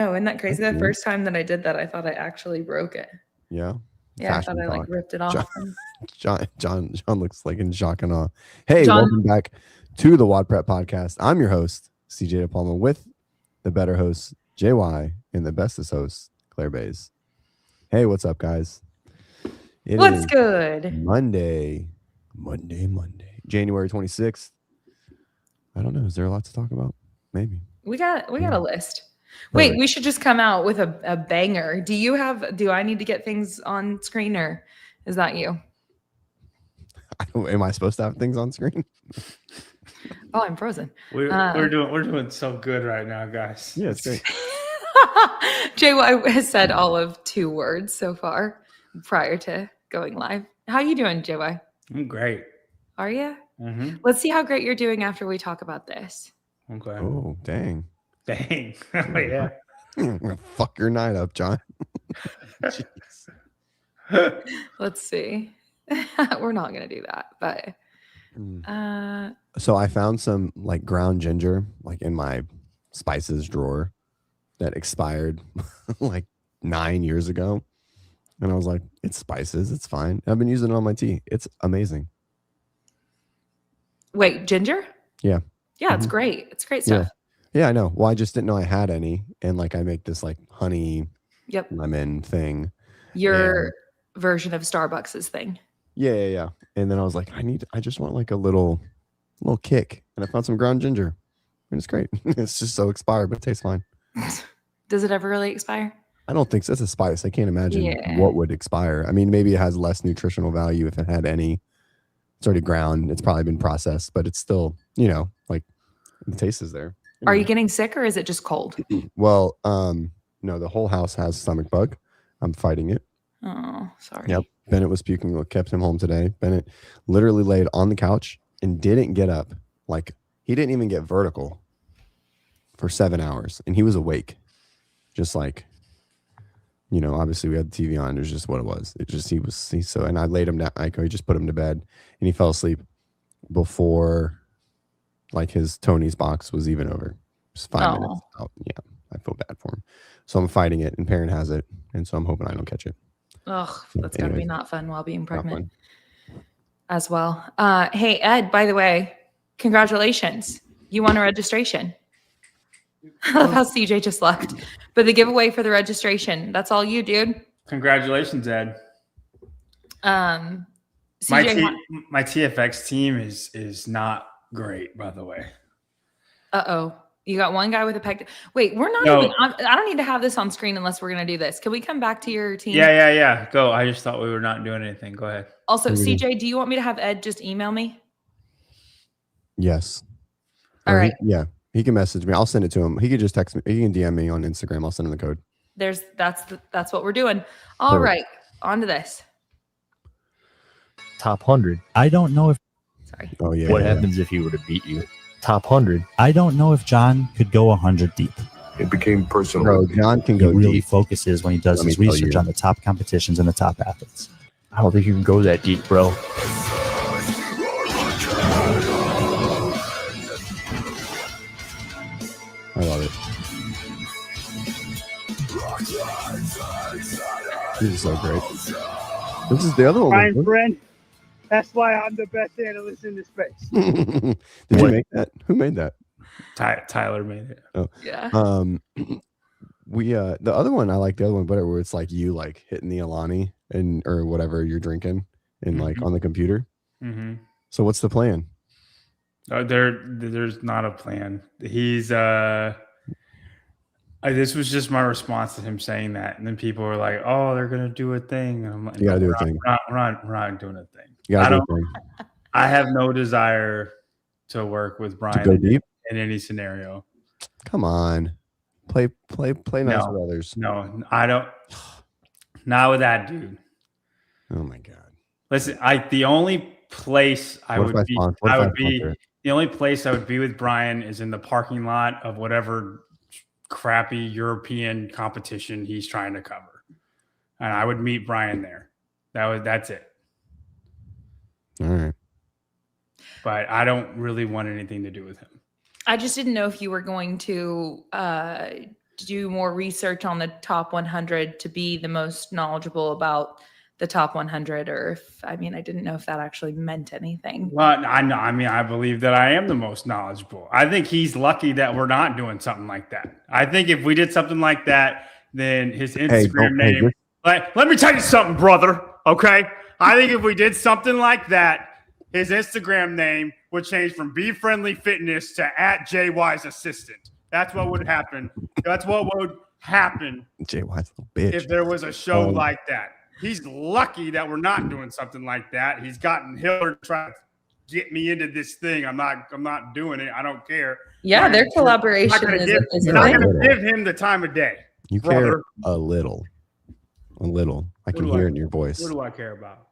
Oh, isn't that crazy? The first time that I did that, I thought I actually broke it. Yeah. Yeah, I thought I like ripped it off. John looks like in shock and awe. Hey, John, welcome back to the WODprep podcast. I'm your host, CJ DePalma, with the better host, JY, and the bestest host, Claire Bays. Hey, what's up, guys? What's good? Monday, January 26th. I don't know. Is there a lot to talk about? Maybe. We got a list. Wait, we should just come out with a banger. Do I need to get things on screen, or is that you? Am I supposed to have things on screen? Oh, I'm frozen. We're doing so good right now, guys. Yeah, it's great. JY has said all of 2 words so far prior to going live. How you doing, JY? I'm great. Are you? Mm-hmm. Let's see how great you're doing after we talk about this. Okay. Oh, dang. Oh, yeah. I'm gonna fuck your night up, John. Let's see. We're not gonna do that, but so I found some like ground ginger like in my spices drawer that expired like 9 years ago, and I was like, it's spices, it's fine. I've been using it on my tea. It's amazing. Wait, ginger? Yeah, it's great. It's great stuff. Yeah, I know. Well, I just didn't know I had any, and like I make this like honey lemon thing. Your version of Starbucks's thing. Yeah. And then I was like, I just want like a little kick, and I found some ground ginger, and it's great. It's just so expired, but it tastes fine. Does it ever really expire? I don't think so. It's a spice. I can't imagine what would expire. I mean, maybe it has less nutritional value if it had any. It's already ground. It's probably been processed, but it's still, like the taste is there. Are you getting sick, or is it just cold? Well, no, the whole house has stomach bug. I'm fighting it. Oh, sorry. Yep. Bennett was puking. What kept him home today. Bennett literally laid on the couch and didn't get up. Like, he didn't even get vertical for 7 hours, and he was awake. Just like, obviously we had the TV on. It was just what it was. And I laid him down. I just put him to bed, and he fell asleep before like his Tony's box was even over. Just 5 minutes out. Yeah, I feel bad for him. So I'm fighting it, and Perrin has it, and so I'm hoping I don't catch it. Ugh, that's gotta be not fun while being pregnant as well. Hey, Ed, by the way, congratulations. You won a registration. I love how CJ just left. But the giveaway for the registration, that's all you, dude. Congratulations, Ed. CJ, my TFX team is not great, by the way. Uh-oh. You got one guy with a pec. Wait, we're not even. I don't need to have this on screen unless we're going to do this. Can we come back to your team? Yeah. Go. I just thought we were not doing anything. Go ahead. Also, CJ, do you want me to have Ed just email me? Yes. All right. He can message me. I'll send it to him. He can just text me. He can DM me on Instagram. I'll send him the code. That's what we're doing. All right. On to this. Top 100. I don't know if. Sorry. Oh yeah. What happens if he were to beat you? Top 100. I don't know if John could go 100 deep. It became personal. Bro, John can go He really deep. Focuses when he does his research on the top competitions and the top athletes. I don't think you can go that deep, bro. I love it. This is so great. This is the other one. Brian Friend. That's why I'm the best analyst in the space. Did you make that? Who made that? Tyler made it. Oh yeah. We the other one, I like the other one better, where it's like you like hitting the Alani or whatever you're drinking and like on the computer. Mm-hmm. So what's the plan? There's not a plan. He's this was just my response to him saying that, and then people were like, "Oh, they're gonna do a thing." And I'm like, "You gotta do a thing. We're not doing a thing. I have no desire to work with Brian in any scenario. Come on, play nice with others. No, I don't. Not with that dude. Oh my god. Listen, the only place I would be with Brian is in the parking lot of whatever crappy European competition he's trying to cover, and I would meet Brian there. That's it. All right. But I don't really want anything to do with him. I just didn't know if you were going to do more research on the top 100 to be the most knowledgeable about the top 100, or if, I didn't know if that actually meant anything. Well, I know. I believe that I am the most knowledgeable. I think he's lucky that we're not doing something like that. I think if we did something like that, then his Instagram name. Let me tell you something, brother. Okay. I think if we did something like that, his Instagram name would change from Be Friendly Fitness to @JY's assistant. That's what would happen. That's what would happen. JY's little bitch. If there was a show like that. He's lucky that we're not doing something like that. He's gotten Hiller to try to get me into this thing. I'm not doing it. I don't care. Yeah, their collaboration is not going to give him the time of day. You care a little. I can hear it in your voice. What do I care about?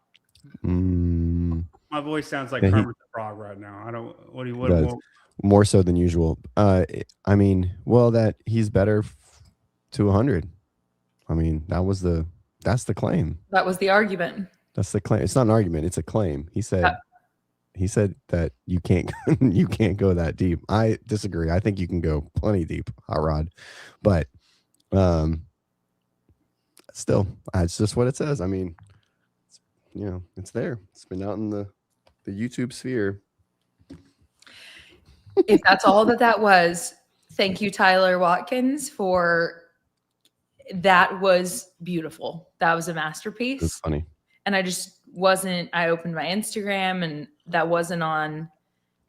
My voice sounds like Kermit the Frog right now. I don't. What do you? More so than usual. That he's better to 100. That's the claim. That was the argument. That's the claim. It's not an argument. It's a claim. He said that you can't go that deep. I disagree. I think you can go plenty deep, Hot Rod. But still, it's just what it says. It's there. It's been out in the YouTube sphere. If that's all that was, thank you, Tyler Watkins, for that. Was beautiful. That was a masterpiece. It's funny. And I opened my Instagram and that wasn't on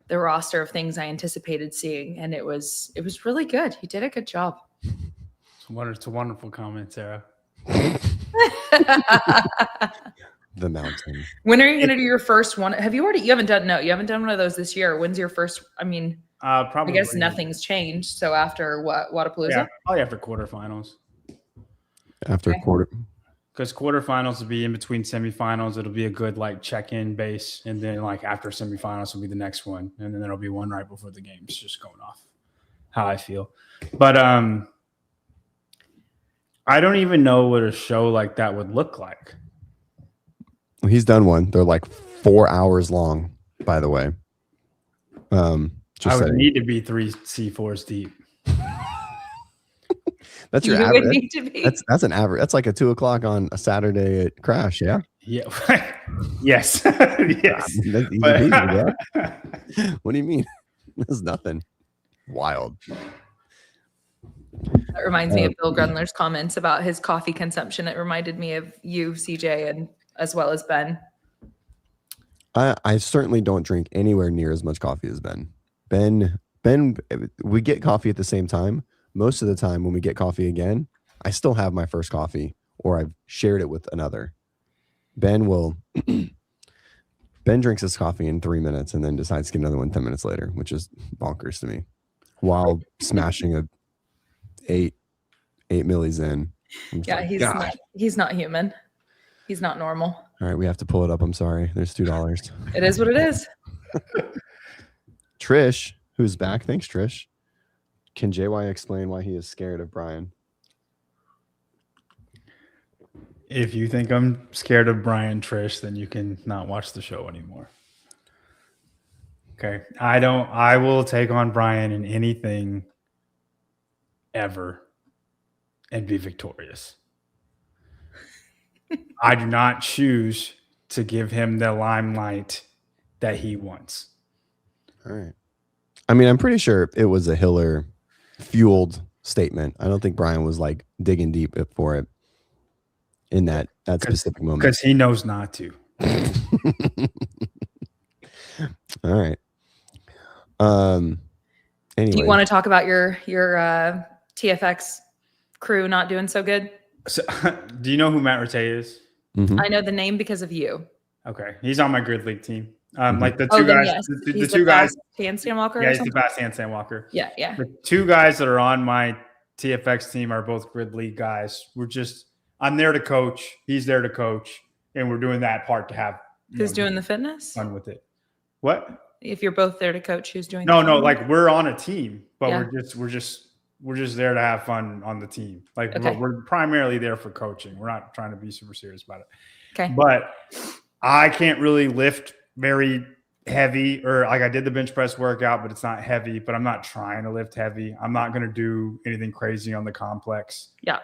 the roster of things I anticipated seeing. And it was really good. You did a good job. It's a wonderful comment, Sarah. The mountain. When are you going to do your first one? You haven't done one of those this year. When's your first? Probably. I guess nothing's changed. So after what? Wodapalooza? Yeah, probably after quarterfinals. Because quarterfinals will be in between semifinals. It'll be a good check-in base, and then after semifinals will be the next one, and then there'll be one right before the games. Just going off how I feel, but I don't even know what a show like that would look like. Well, he's done one. They're 4 hours long, by the way. I would need to be 3 C4s deep. That's your average. That's an average. That's like a 2 o'clock on a Saturday at Crash. Yeah. Yeah. Yes. Yes. Yeah. What do you mean? There's nothing wild. That reminds me of Bill Grunler's comments about his coffee consumption. It reminded me of you, CJ, and as well as Ben. I certainly don't drink anywhere near as much coffee as Ben. Ben, we get coffee at the same time. Most of the time when we get coffee again, I still have my first coffee or I've shared it with another. Ben drinks his coffee in 3 minutes and then decides to get another one 10 minutes later, which is bonkers to me, while smashing a 8 millis in. Yeah, he's not human. He's not normal. All right, we have to pull it up. I'm sorry. There's $2. It is what it is. Trish, who's back. Thanks, Trish. Can JY explain why he is scared of Brian? If you think I'm scared of Brian, Trish, then you can not watch the show anymore. Okay. I will take on Brian in anything ever and be victorious. I do not choose to give him the limelight that he wants. All right. I'm pretty sure it was a Hiller fueled statement. I don't think Brian was digging deep for it in that specific moment. Because he knows not to. All right. Anyway. Do you want to talk about your TFX crew not doing so good? So, do you know who Matt Rattay is? Mm-hmm. I know the name because of you. Okay. He's on my grid league team. The two guys. Yes. The two guys. Handstand walker. Yeah, he's the fast handstand walker. Yeah, yeah. The 2 guys that are on my TFX team are both grid league guys. I'm there to coach. He's there to coach, and we're doing that part to have. Who's doing the fitness? Fun with it. What? If you're both there to coach, who's doing? No. We're on a team, but we're just there to have fun on the team. We're primarily there for coaching. We're not trying to be super serious about it. Okay. But I can't really lift very heavy, or like I did the bench press workout, but it's not heavy, but I'm not trying to lift heavy. I'm not going to do anything crazy on the complex. Yeah.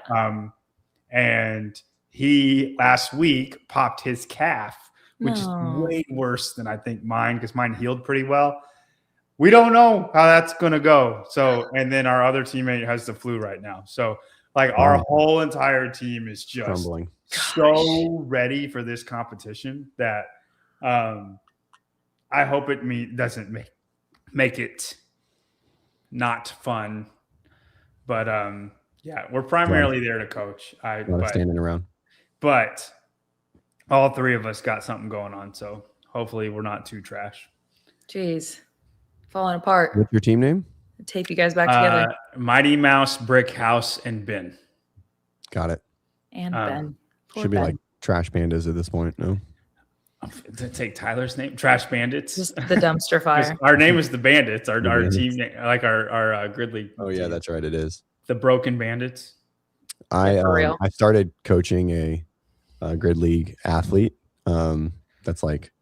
And he last week popped his calf, which is way worse than I think mine, because mine healed pretty well. We don't know how that's going to go. So, and then our other teammate has the flu right now. So like our whole entire team is just crumbling. So ready for this competition that I hope it doesn't make it not fun. But yeah, we're primarily there to coach. Standing around. But all three of us got something going on. So hopefully we're not too trash. Jeez. Falling apart. What's your team name? Tape you guys back together. Mighty Mouse, Brick House, and Ben. Got it. And Ben. Should be like Trash Pandas at this point, no? To take Tyler's name, Trash Bandits. Just the dumpster fire. Our name is the Bandits. Our team name, like our Grid League. Oh yeah, that's right. It is the Broken Bandits. I started coaching a Grid League athlete that's like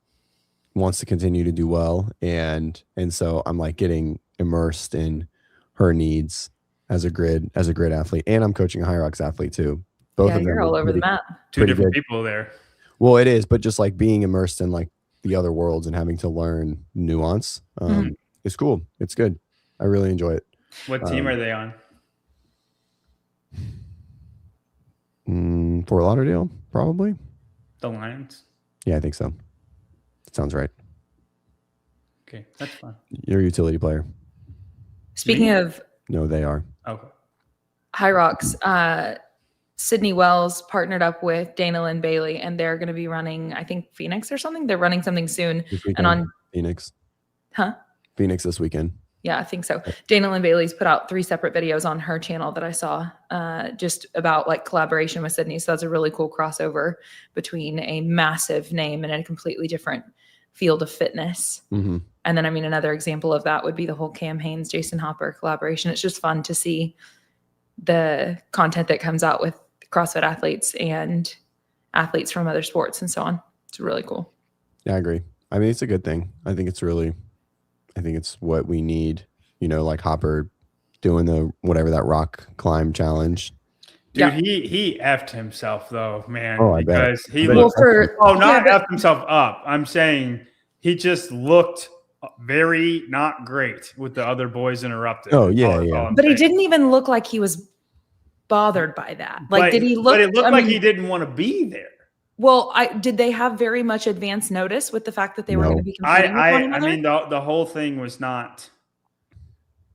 wants to continue to do well, and so I'm like getting immersed in her needs as a grid athlete, and I'm coaching a Hyrox athlete too. Both of them you're all over the map. Two different people there. Well, it is, but just like being immersed in like the other worlds and having to learn nuance, it's cool. It's good. I really enjoy it. What team are they on? Fort Lauderdale, probably. The Lions? Yeah, I think so. Sounds right. Okay, that's fine. You're a utility player. Speaking of... No, they are. Okay. Hyrox, Sydney Wells partnered up with Dana Lynn Bailey, and they're going to be running, I think, Phoenix or something. They're running something soon. And on Phoenix. Huh? Phoenix this weekend. Yeah, I think so. Dana Lynn Bailey's put out 3 separate videos on her channel that I saw just about like collaboration with Sydney. So that's a really cool crossover between a massive name and a completely different field of fitness. Mm-hmm. And then, I mean, another example of that would be the whole Cam Haynes, Jason Hopper collaboration. It's just fun to see the content that comes out with CrossFit athletes and athletes from other sports and so on. It's really cool. Yeah, I agree. I mean, it's a good thing. I think it's what we need, you know, like Hopper doing the whatever that rock climb challenge. Dude, he effed himself though, man. Oh, I bet. He looked effed himself up. I'm saying he just looked very not great with the other boys interrupted. Oh, yeah. But he didn't even look like he was bothered by that. Like, did he look? But it looked like he didn't want to be there. Well, did they have very much advance notice with the fact that they were going to be competing with one another? I mean, the whole thing was not.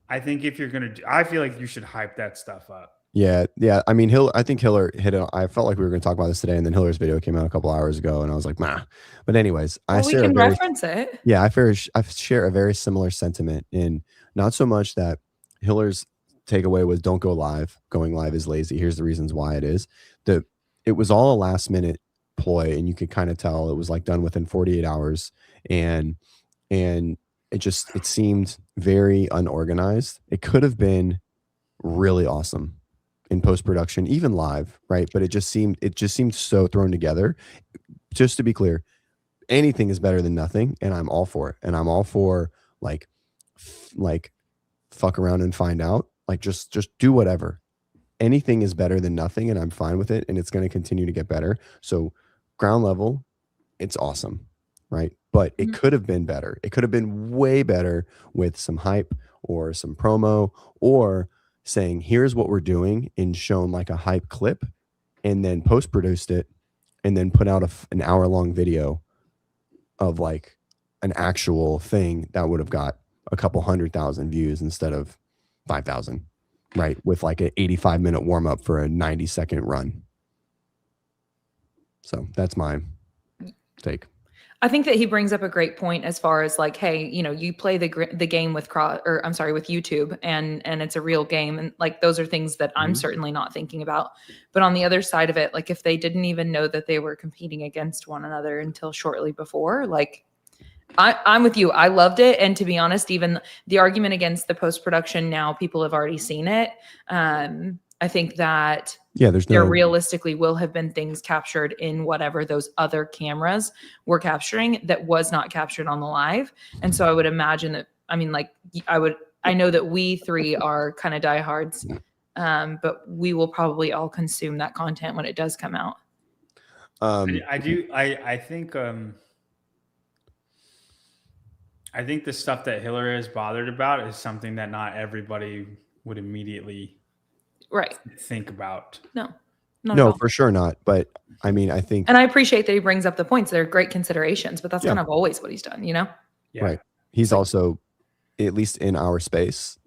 I think if you're going to, I feel like you should hype that stuff up. Yeah. I mean, I think Hiller hit it. I felt like we were going to talk about this today, and then Hiller's video came out a couple hours ago, and I was like, nah. But anyways, we can reference it. Yeah, I share a very similar sentiment in not so much that Hiller's takeaway was don't go live. Going live is lazy. Here's the reasons why it is. It was all a last minute ploy, and you could kind of tell it was like done within 48 hours, and it seemed very unorganized. It could have been really awesome in post-production, even live, right? But it just seemed so thrown together. Just to be clear, anything is better than nothing, and I'm all for it. And I'm all for like fuck around and find out. Like just do whatever. Anything is better than nothing, and I'm fine with it, and it's going to continue to get better. So ground level, it's awesome, right? But it could have been better. It could have been way better with some hype or some promo, or saying, here's what we're doing, and shown like a hype clip, and then post-produced it, and then put out an hour-long video of like an actual thing that would have got a couple 100,000 views instead of 5,000, right? With like an 85-minute warm-up for a 90-second run. So that's my take. I think that he brings up a great point as far as like, hey, you know, you play the game with YouTube, and it's a real game, and like those are things that I'm certainly not thinking about. But on the other side of it, like if they didn't even know that they were competing against one another until shortly before, like I'm with you. I loved it, and to be honest, even the argument against the post-production, now people have already seen it. I think that Yeah, there's there no realistically will have been things captured in whatever those other cameras were capturing that was not captured on the live. And so I would imagine that, I mean, like I know that we three are kind of diehards, but we will probably all consume that content when it does come out. I think the stuff that Hillary is bothered about is something that not everybody would immediately think about. No, for sure not. But I mean, I think, and I appreciate that he brings up the points. They're great considerations, but that's kind of always what he's done, you know? Yeah. Right. He's also, at least in our space,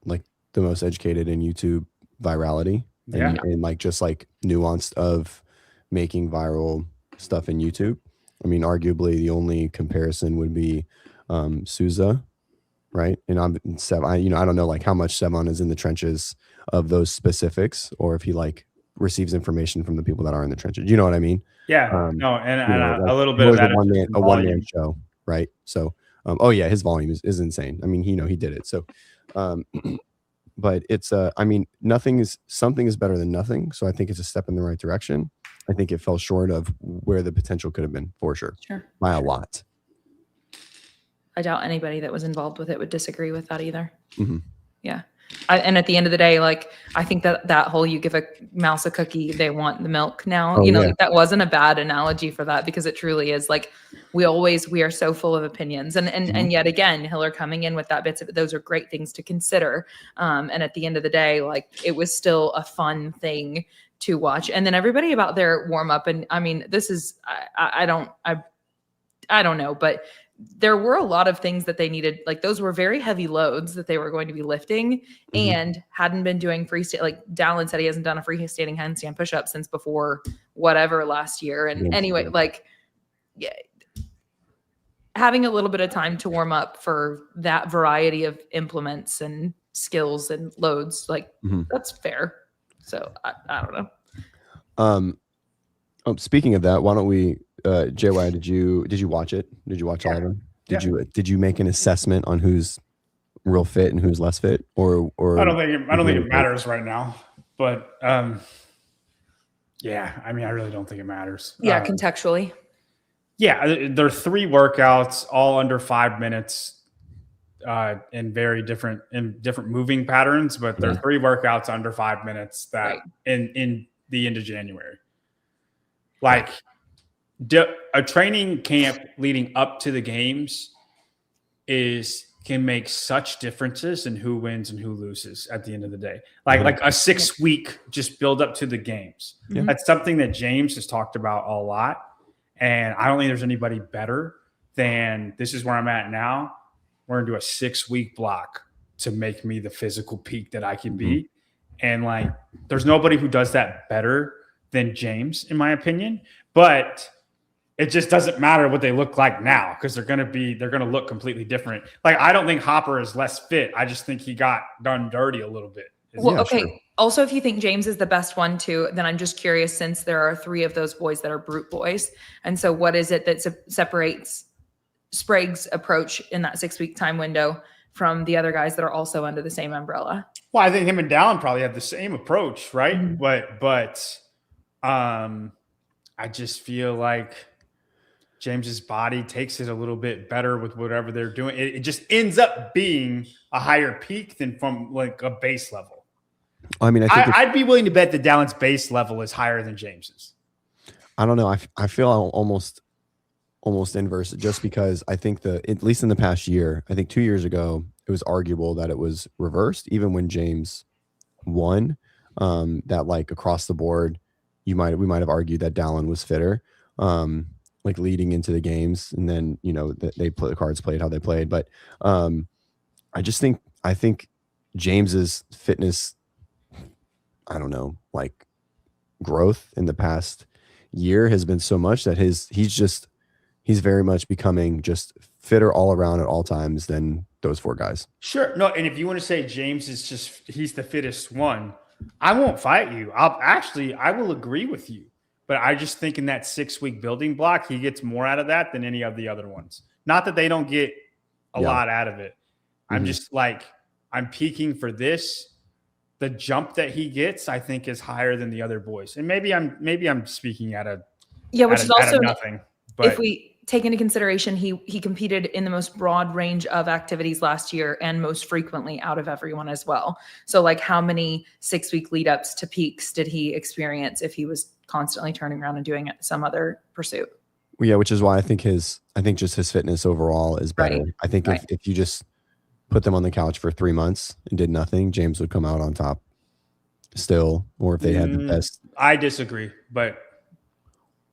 like the most educated in YouTube virality and like just like nuanced of making viral stuff in YouTube. I mean, arguably the only comparison would be Souza, right? And I don't know like how much Sevon is in the trenches of those specifics, or if he like receives information from the people that are in the trenches. You know what I mean? Yeah. A little bit of that. A one man show, right? So, his volume is insane. I mean, he did it. So, but it's I mean, something is better than nothing. So I think it's a step in the right direction. I think it fell short of where the potential could have been, for sure. By a lot. I doubt anybody that was involved with it would disagree with that either. Mm-hmm. Yeah. And at the end of the day, like, I think that whole, you give a mouse a cookie, they want the milk now, like, that wasn't a bad analogy for that, because it truly is like, we are so full of opinions. And yet again, Hiller coming in with that bits of, those are great things to consider. And at the end of the day, like, it was still a fun thing to watch. And then everybody about their warm up. And I mean, this is, I don't know, but there were a lot of things that they needed. Like, those were very heavy loads that they were going to be lifting and hadn't been doing freestyle. Like Dallin said, he hasn't done a freestanding handstand push-up since before whatever last year. And anyway, like, having a little bit of time to warm up for that variety of implements and skills and loads, like that's fair. So I don't know. Speaking of that, why don't we, JY, did you watch it? Did you watch all of them? Did you make an assessment on who's real fit and who's less fit, or I don't think it matters right now, but I mean, I really don't think it matters. Contextually. Yeah, there are 3 workouts, all under 5 minutes, in different moving patterns, but there are 3 workouts under 5 minutes that in the end of January. Like, a training camp leading up to the games can make such differences in who wins and who loses at the end of the day. Like a 6-week just build up to the games. That's something that James has talked about a lot. And I don't think there's anybody better than, this is where I'm at now. We're gonna do a 6-week block to make me the physical peak that I can be. And like, there's nobody who does that better than James, in my opinion. But it just doesn't matter what they look like now, because they're going to look completely different. Like, I don't think Hopper is less fit. I just think he got done dirty a little bit. True. Also, if you think James is the best one too, then I'm just curious, since there are 3 of those boys that are brute boys. And so what is it that separates Sprague's approach in that 6-week time window from the other guys that are also under the same umbrella? Well, I think him and Dallin probably have the same approach, right? But I just feel like James's body takes it a little bit better with whatever they're doing. It just ends up being a higher peak than from like a base level. I mean, I'd be willing to bet that Dallin's base level is higher than James's. I don't know. I feel almost inverse, just because I think at least in the past year, I think 2 years ago, it was arguable that it was reversed. Even when James won, that like across the board, we might have argued that Dallin was fitter. Like leading into the games, and then the cards played how they played. But I think James's fitness, I don't know, like growth in the past year has been so much that he's very much becoming just fitter all around at all times than those 4 guys. Sure. No, and if you want to say James is he's the fittest one, I won't fight you. I will agree with you. But I just think in that 6-week building block, he gets more out of that than any of the other ones. Not that they don't get a lot out of it. I'm just like, I'm peaking for this. the jump that he gets, I think, is higher than the other boys. And maybe I'm speaking out of nothing. But if we take into consideration, he competed in the most broad range of activities last year and most frequently out of everyone as well. So like how many 6-week lead ups to peaks did he experience if he was constantly turning around and doing some other pursuit? Well, yeah, which is why I think just his fitness overall is better. Right. I think if you just put them on the couch for 3 months and did nothing, James would come out on top still, or if they had the best. I disagree, but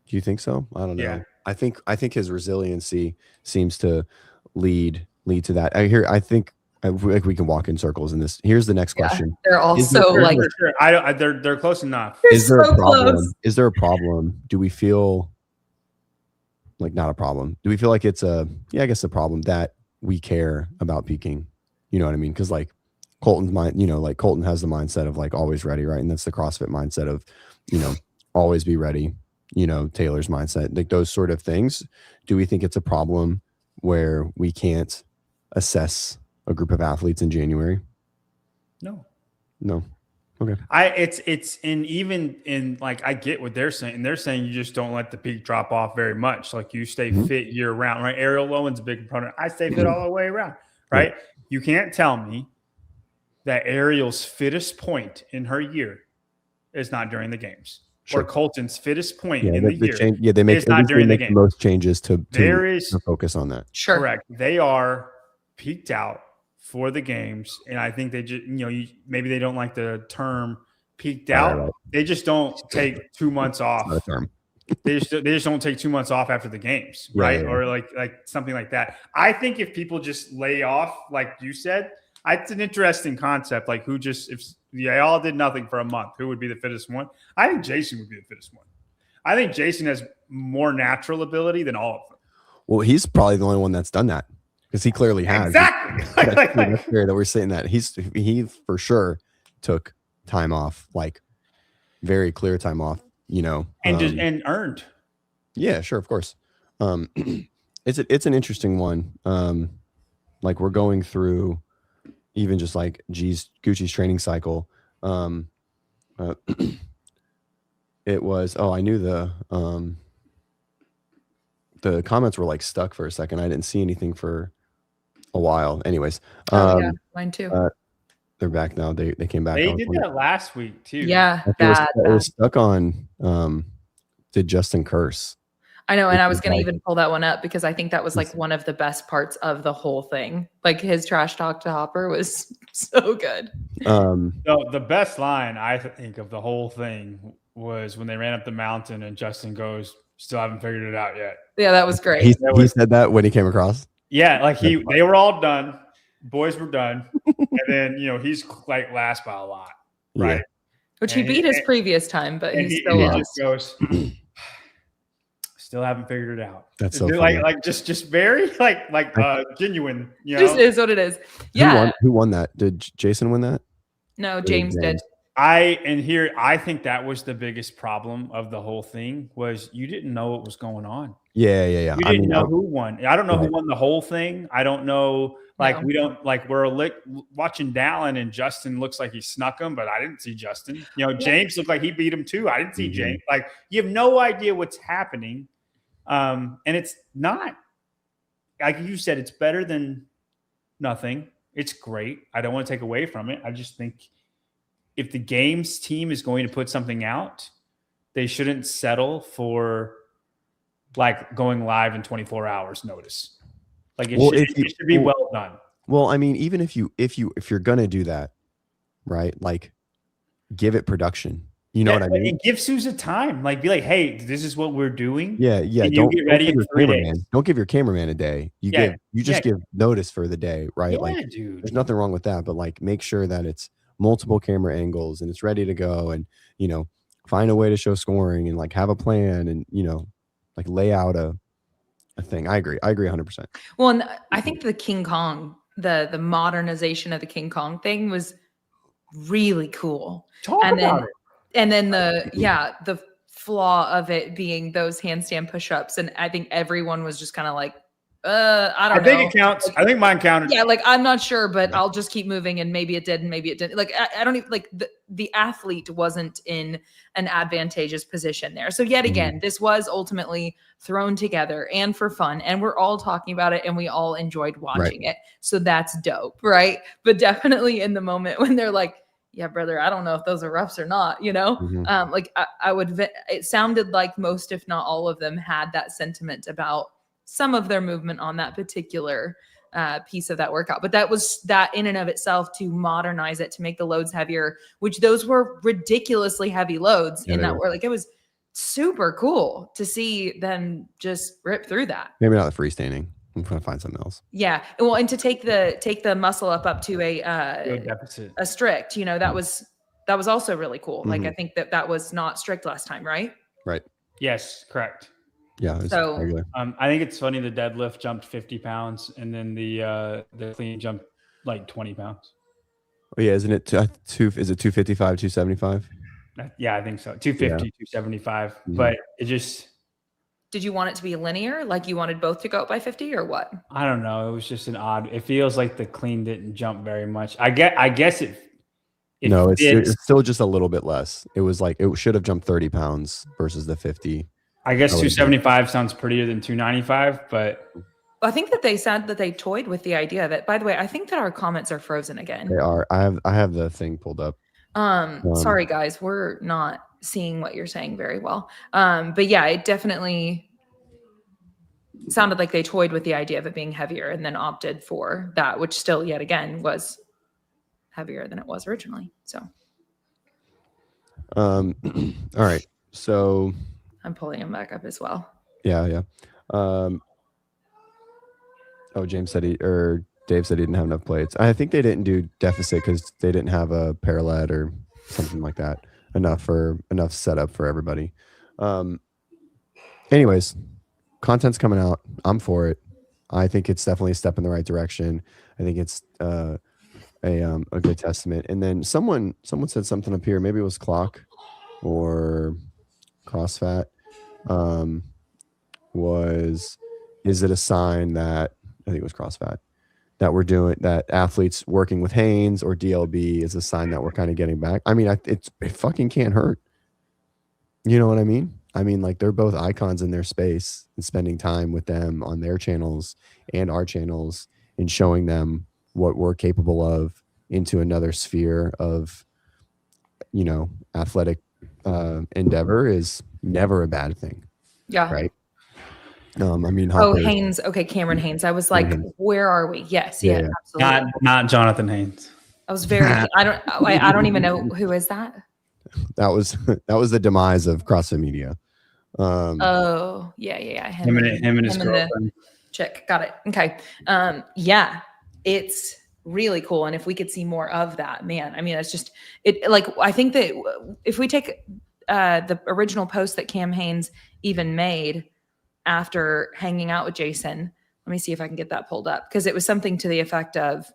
do you think so? I don't know. Yeah. I think his resiliency seems to lead to that. I think like we can walk in circles in this. Here's the next question. They're all so like they're close enough. Is there a problem? Is there a problem? Do we feel like not a problem? Do we feel like it's a problem that we care about peaking? You know what I mean? Because like Colton's mind, like Colton has the mindset of like always ready, right? And that's the CrossFit mindset of, always be ready. Taylor's mindset, like those sort of things. Do we think it's a problem where we can't assess a group of athletes in January? No. Okay. Even in like, I get what they're saying. And they're saying you just don't let the peak drop off very much. Like you stay fit year round, right? Ariel Lowen's a big component. I stay fit all the way around, right? Yeah. You can't tell me that Ariel's fittest point in her year is not during the games. Sure. Or Colton's fittest point in the year. They make not during the game. Most changes to focus on that. Sure. Correct. They are peaked out for the games, and I think they just maybe they don't like the term peaked out. Right. They just don't take 2 months off. Not a term. they just don't take 2 months off after the games, right? Yeah. Or like something like that. I think if people just lay off, like you said, it's an interesting concept. Like if they all did nothing for a month, who would be the fittest one? I think Jason would be the fittest one. I think Jason has more natural ability than all of them. Well, he's probably the only one that's done that because he clearly has. Exactly. That's fair that we're saying that he for sure took time off, like very clear time off, and earned. Yeah, sure, of course. It's an interesting one. Like we're going through. Even just like Gucci's training cycle, it was. Oh, I knew the comments were like stuck for a second. I didn't see anything for a while. Anyways, yeah, mine too. They're back now. They came back. They did that last week too. Yeah, it was stuck on. Did Justin curse? I know, and I was going to even pull that one up because I think that was like one of the best parts of the whole thing. Like his trash talk to Hopper was so good. So the best line I think of the whole thing was when they ran up the mountain and Justin goes, "Still haven't figured it out yet." Yeah, that was great. He said that when he came across. Yeah, like they were all done. Boys were done, and then he's like last by a lot, right? Yeah. Which he beat his previous time, but he still lost. Just goes. Still haven't figured it out. That's so funny. like just very genuine. Just is what it is. Yeah. Who won that? Did Jason win that? No, James did. I think that was the biggest problem of the whole thing was you didn't know what was going on. Yeah. You didn't know who won. I don't know who won the whole thing. I don't know. We don't we're watching Dallin and Justin looks like he snuck him, but I didn't see Justin. James looked like he beat him too. I didn't see James. Like you have no idea what's happening. And it's not like you said, it's better than nothing. It's great. I don't want to take away from it. I just think if the games team is going to put something out, they shouldn't settle for like going live in 24 hours notice. Like it should be well done. Well, I mean, even if you're gonna do that, right? Like, give it production. You know what I mean? And give Sousa time. Like, be like, hey, this is what we're doing. Yeah. Don't get ready in 3 days. Don't give your cameraman a day. You just give notice for the day, right? Yeah, like, dude. There's nothing wrong with that, but like, make sure that it's multiple camera angles and it's ready to go, and find a way to show scoring and like have a plan and like lay out a thing. I agree 100%. Well, and I think the King Kong, the modernization of the King Kong thing was really cool. And then the flaw of it being those handstand push-ups. And I think everyone was just kind of like, I don't know. think it counts. I think mine counted. Yeah, like I'm not sure, but I'll just keep moving, and maybe it did, and maybe it didn't. Like I don't even like the athlete wasn't in an advantageous position there. So yet again, this was ultimately thrown together and for fun, and we're all talking about it, and we all enjoyed watching it. So that's dope, right? But definitely in the moment when they're like, "Yeah, brother, I don't know if those are roughs or not," you know, like I would. It sounded like most, if not all of them, had that sentiment about some of their movement on that particular piece of that workout. But that in and of itself, to modernize it, to make the loads heavier, which those were ridiculously heavy loads in that were like, it was super cool to see them just rip through that. Maybe not the freestanding. I'm trying to find something else. Yeah. Well, and to take the muscle up to a deficit, a strict, you know, that was also really cool. Like, I think that was not strict last time, right? Right. Yes, correct. Yeah. So regular. I think it's funny the deadlift jumped 50 pounds and then the clean jumped like 20 pounds. Oh, yeah. Isn't it is it 255, 275? Yeah, I think so. 250, 275. But it just. Did you want it to be linear? Like you wanted both to go up by 50 or what? I don't know. It was just an odd. It feels like the clean didn't jump very much. I guess it. No, it's still just a little bit less. It was like it should have jumped 30 pounds versus the 50. I guess 275 sounds prettier than 295, but I think that they said that they toyed with the idea that, by the way, I think that our comments are frozen again. They are. I have the thing pulled up. Sorry guys, we're not seeing what you're saying very well. But yeah, it definitely sounded like they toyed with the idea of it being heavier and then opted for that, which still yet again was heavier than it was originally. So all right. So I'm pulling him back up as well. Yeah. Dave said he didn't have enough plates. I think they didn't do deficit because they didn't have a parallel or something like that enough setup for everybody. Anyways, content's coming out. I'm for it. I think it's definitely a step in the right direction. I think it's a good testament. And then someone said something up here. Maybe it was Clock or CrossFit. Is it a sign that I think it was CrossFit that we're doing that athletes working with Haynes or DLB is a sign that we're kind of getting back? I mean, it fucking can't hurt. You know what I mean? I mean, like they're both icons in their space, and spending time with them on their channels and our channels and showing them what we're capable of into another sphere of, you know, athletic endeavor is never a bad thing. Yeah. Right. I mean, Haynes. Okay. Cameron Haynes. I was like, where are we? Yes. Yeah. Absolutely. Not Jonathan Haynes. I was very, I don't even know who is that. That was the demise of CrossFit Media. Yeah. Him and his girlfriend. Chick. Got it. Okay. Yeah, it's really cool. And if we could see more of that, man, I mean, it's just, I think that if we take the original post that Cam Haynes even made after hanging out with Jason, let me see if I can get that pulled up. Cause it was something to the effect of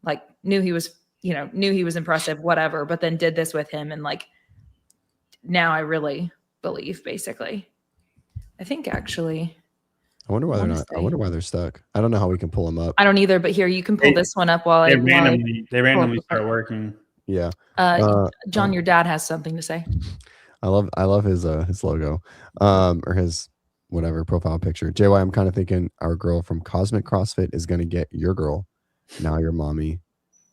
like, knew he was impressive, whatever, but then did this with him. And like, now I really believe, basically. I think actually, I wonder why they're not. I wonder why they're stuck. I don't know how we can pull them up. I don't either, but here you can pull this one up while they randomly start working. Yeah. John, your dad has something to say. I love his logo, or his whatever profile picture. JY, I'm kind of thinking our girl from Cosmic CrossFit is going to get your girl. Now your mommy,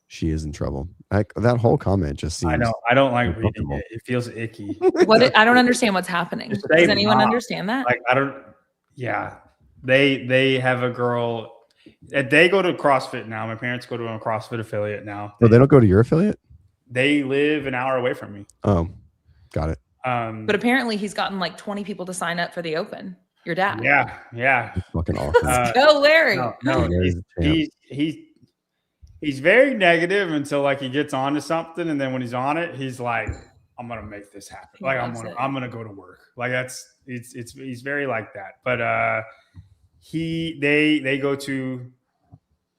she is in trouble. That whole comment just seems. I know. I don't like reading it. It feels icky. I don't understand what's happening. Does anyone understand that? Like, I don't. Yeah. They have a girl. They go to CrossFit now. My parents go to a CrossFit affiliate now. Oh, they don't go to your affiliate? They live an hour away from me. Oh, got it. But apparently he's gotten like 20 people to sign up for the Open. Your dad. Yeah. That's fucking awesome. Go Larry. No, he's very negative until like he gets onto something, and then when he's on it, he's like, I'm gonna make this happen. Like I'm gonna go to work. Like he's very like that. But they go to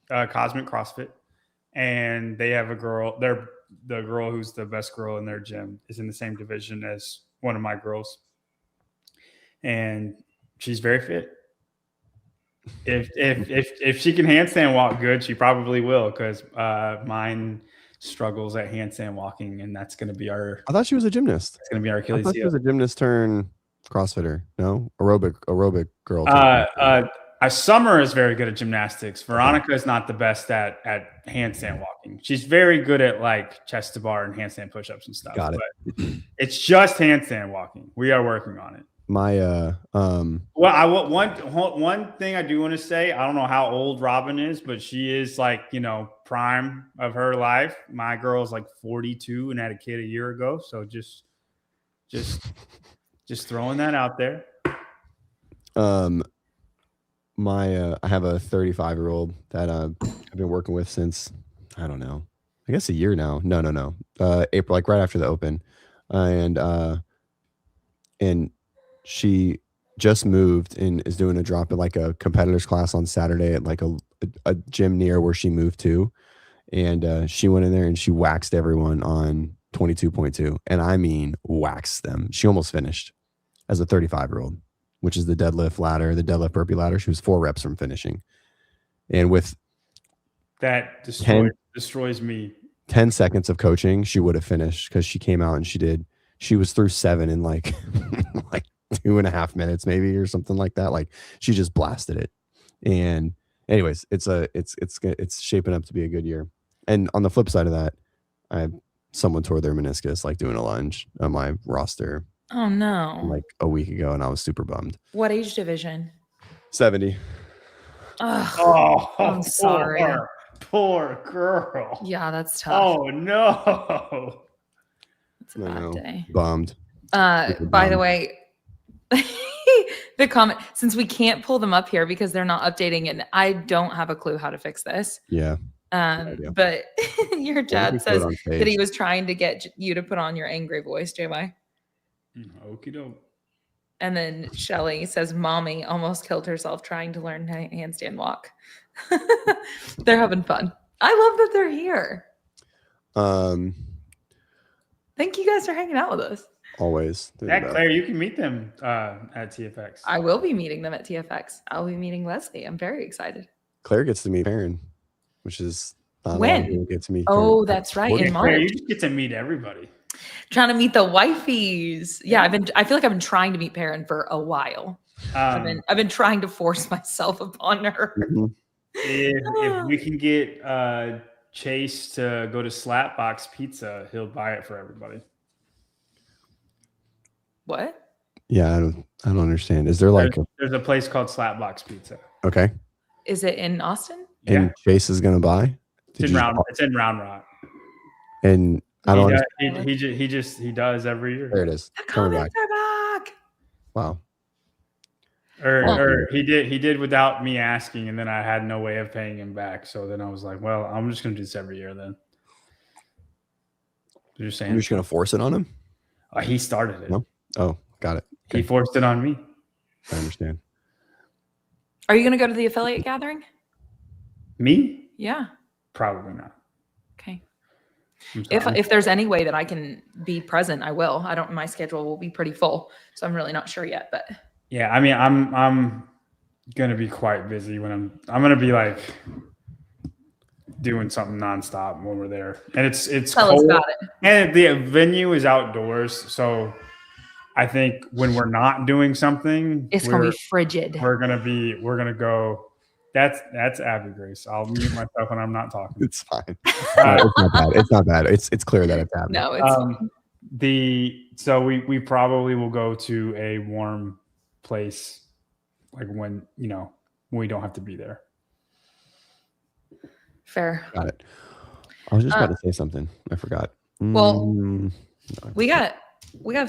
Cosmic CrossFit, and they have a girl. The girl who's the best girl in their gym is in the same division as one of my girls, and she's very fit. If she can handstand walk good, she probably will, because mine struggles at handstand walking, and that's going to be our. I thought she was a gymnast. It's going to be our I Achilles thought she heel. was a gymnast turn CrossFitter. No, aerobic girl. Summer is very good at gymnastics. Veronica is not the best at handstand walking. She's very good at like chest to bar and handstand push-ups and stuff. Got it. But it's just handstand walking. We are working on it. My Well, one thing I do want to say, I don't know how old Robin is, but she is like, prime of her life. My girl's like 42 and had a kid a year ago. So just throwing that out there. I have a 35-year-old that I've been working with since, I don't know, I guess a year now. No. April, like right after the open. And she just moved and is doing a drop in like a competitor's class on Saturday at like a gym near where she moved to. And she went in there and she waxed everyone on 22.2. And I mean, waxed them. She almost finished as a 35-year-old, which is the deadlift burpee ladder. She was 4 reps from finishing. And with that destroys me. 10 seconds of coaching, she would have finished, because she came out and she was through 7 in like like 2.5 minutes maybe, or something like that. Like she just blasted it. And anyways, it's shaping up to be a good year. And on the flip side of that, someone tore their meniscus like doing a lunge on my roster. Oh no. Like a week ago, and I was super bummed. What age division? 70. Oh, I'm sorry. Poor girl. Yeah, that's tough. Oh no. It's a bad day. Bummed. By the way, the comment, since we can't pull them up here because they're not updating, and I don't have a clue how to fix this. Yeah. But your dad says that he was trying to get you to put on your angry voice, JY. Okie doke. And then Shelly says, "Mommy almost killed herself trying to learn handstand walk." They're having fun. I love that they're here. Thank you guys for hanging out with us. Always. Yeah, Claire, you can meet them at TFX. I will be meeting them at TFX. I'll be meeting Leslie. I'm very excited. Claire gets to meet Perrin, which is when? Get to meet Perrin. That's right. In March. Claire, you just get to meet everybody. Trying to meet the wifeys. Yeah, I feel like I've been trying to meet Perrin for a while. I've been trying to force myself upon her. Mm-hmm. If we can get Chase to go to Slapbox Pizza, he'll buy it for everybody. What? Yeah, I don't understand. Is there like there's a place called Slapbox Pizza? Okay. Is it in Austin? And yeah. Chase is gonna buy. It's in Round Rock. And I don't. He does every year. There it is. The comments are back. Wow. Or he did without me asking, and then I had no way of paying him back. So then I was like, well, I'm just gonna do this every year then. You're saying you're just gonna force it on him? He started it. No? Oh, got it. Okay. He forced it on me. I understand. Are you gonna go to the affiliate gathering? Me? Yeah. Probably not. Okay. If there's any way that I can be present, I will. My schedule will be pretty full, so I'm really not sure yet. But yeah, I mean, I'm gonna be quite busy when I'm gonna be like doing something nonstop when we're there, and it's tell cold, us about it. And the venue is outdoors, so I think when we're not doing something, it's gonna be frigid. We're gonna go. That's Abby Grace. I'll mute myself when I'm not talking. It's fine. It's not bad. It's not bad. It's clear that it's happening. No, it's so we probably will go to a warm place, like when we don't have to be there. Fair. Got it. I was just about to say something. I forgot. Well, we got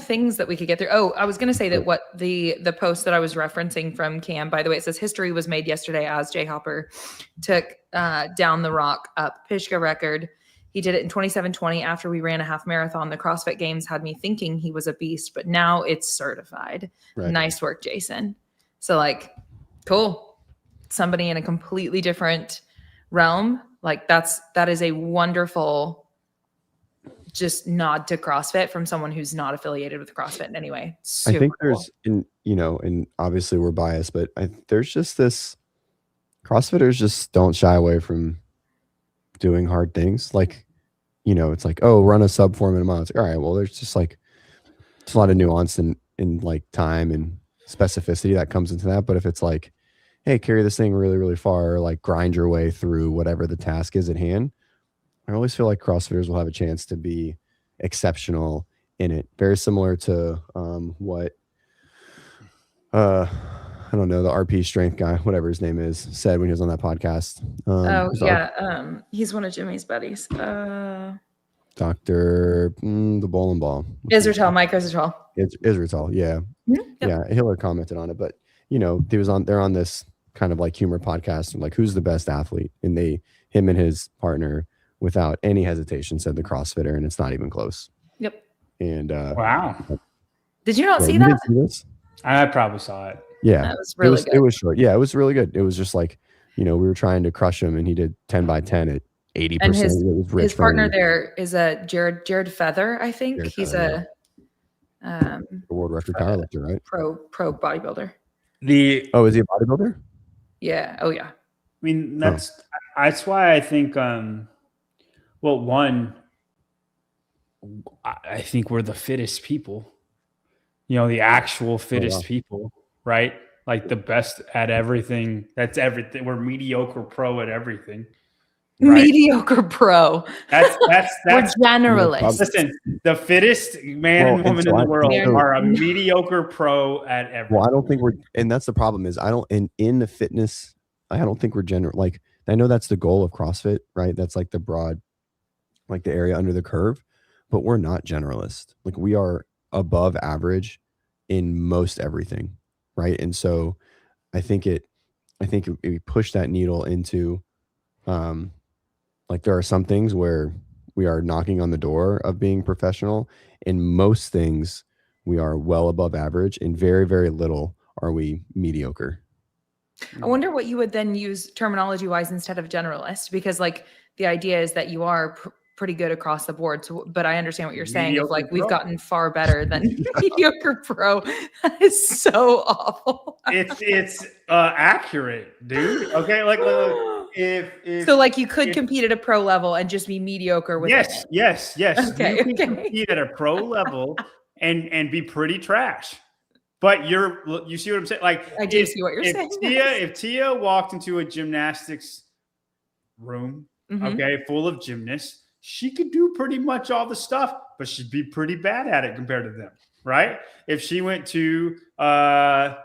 things that we could get through. Oh, I was going to say that what the post that I was referencing from Cam, by the way, it says history was made yesterday as Jay Hopper took down the rock up Pishka record. He did it in 27:20 after we ran a half marathon. The CrossFit Games had me thinking he was a beast, but now it's certified. Right. Nice work, Jason. So like, cool. Somebody in a completely different realm. Like that is a wonderful just nod to CrossFit from someone who's not affiliated with CrossFit in any way. Super I think cool. there's and obviously we're biased, but there's just this CrossFitters just don't shy away from doing hard things. Like, you know, it's like, oh, run a sub 4 minute mile. It's like, all right, well, there's just like, it's a lot of nuance in like time and specificity that comes into that. But if it's like, hey, carry this thing really, really far, or like grind your way through whatever the task is at hand, I always feel like CrossFitters will have a chance to be exceptional in it. Very similar to what I don't know, the RP strength guy, whatever his name is, said when he was on that podcast. He's one of Jimmy's buddies. Dr. The Bowling Ball. Israel, Mike Israel. Israel, yeah. Yep. Yeah, Hiller commented on it, but you know, they're on this kind of like humor podcast, like who's the best athlete? And him and his partner, without any hesitation, said the CrossFitter, and it's not even close. Yep. And wow. Did you not see you that? didn't see this? I probably saw it. Yeah, that was really good. It was short. Yeah, it was really good. It was just like, you know, we were trying to crush him, and he did 10 by 10 at 80%. And his partner there is a Jared Feather, I think. He's a world record powerlifter, right? Pro bodybuilder. Is he a bodybuilder? Yeah. Oh yeah. I mean, that's why I think one, I think we're the fittest people. You know, the actual fittest people, right? Like the best at everything. That's everything. We're mediocre pro at everything. Right? Mediocre pro. That's We're generalists. Listen, the fittest man and woman in the world are a mediocre pro at everything. Well, I don't think and that's the problem is in the fitness, I don't think we're general. Like, I know that's the goal of CrossFit, right? That's like the broad, like the area under the curve, but we're not generalist. Like, we are above average in most everything, right? And so I think we push that needle into like there are some things where we are knocking on the door of being professional. In most things we are well above average, and very, very little are we mediocre. I wonder what you would then use terminology wise instead of generalist, because like the idea is that you are pretty good across the board. So, but I understand what you're saying. Of like, we've gotten far better than mediocre pro. That is so awful. It's accurate, dude. Okay, like if so, like you could compete at a pro level and just be mediocre with yes. Okay, you can compete at a pro level and be pretty trash. But you see what I'm saying? Like, I do see what you're saying. If Tia walked into a gymnastics room, okay, full of gymnasts, she could do pretty much all the stuff, but she'd be pretty bad at it compared to them, right? If she went to a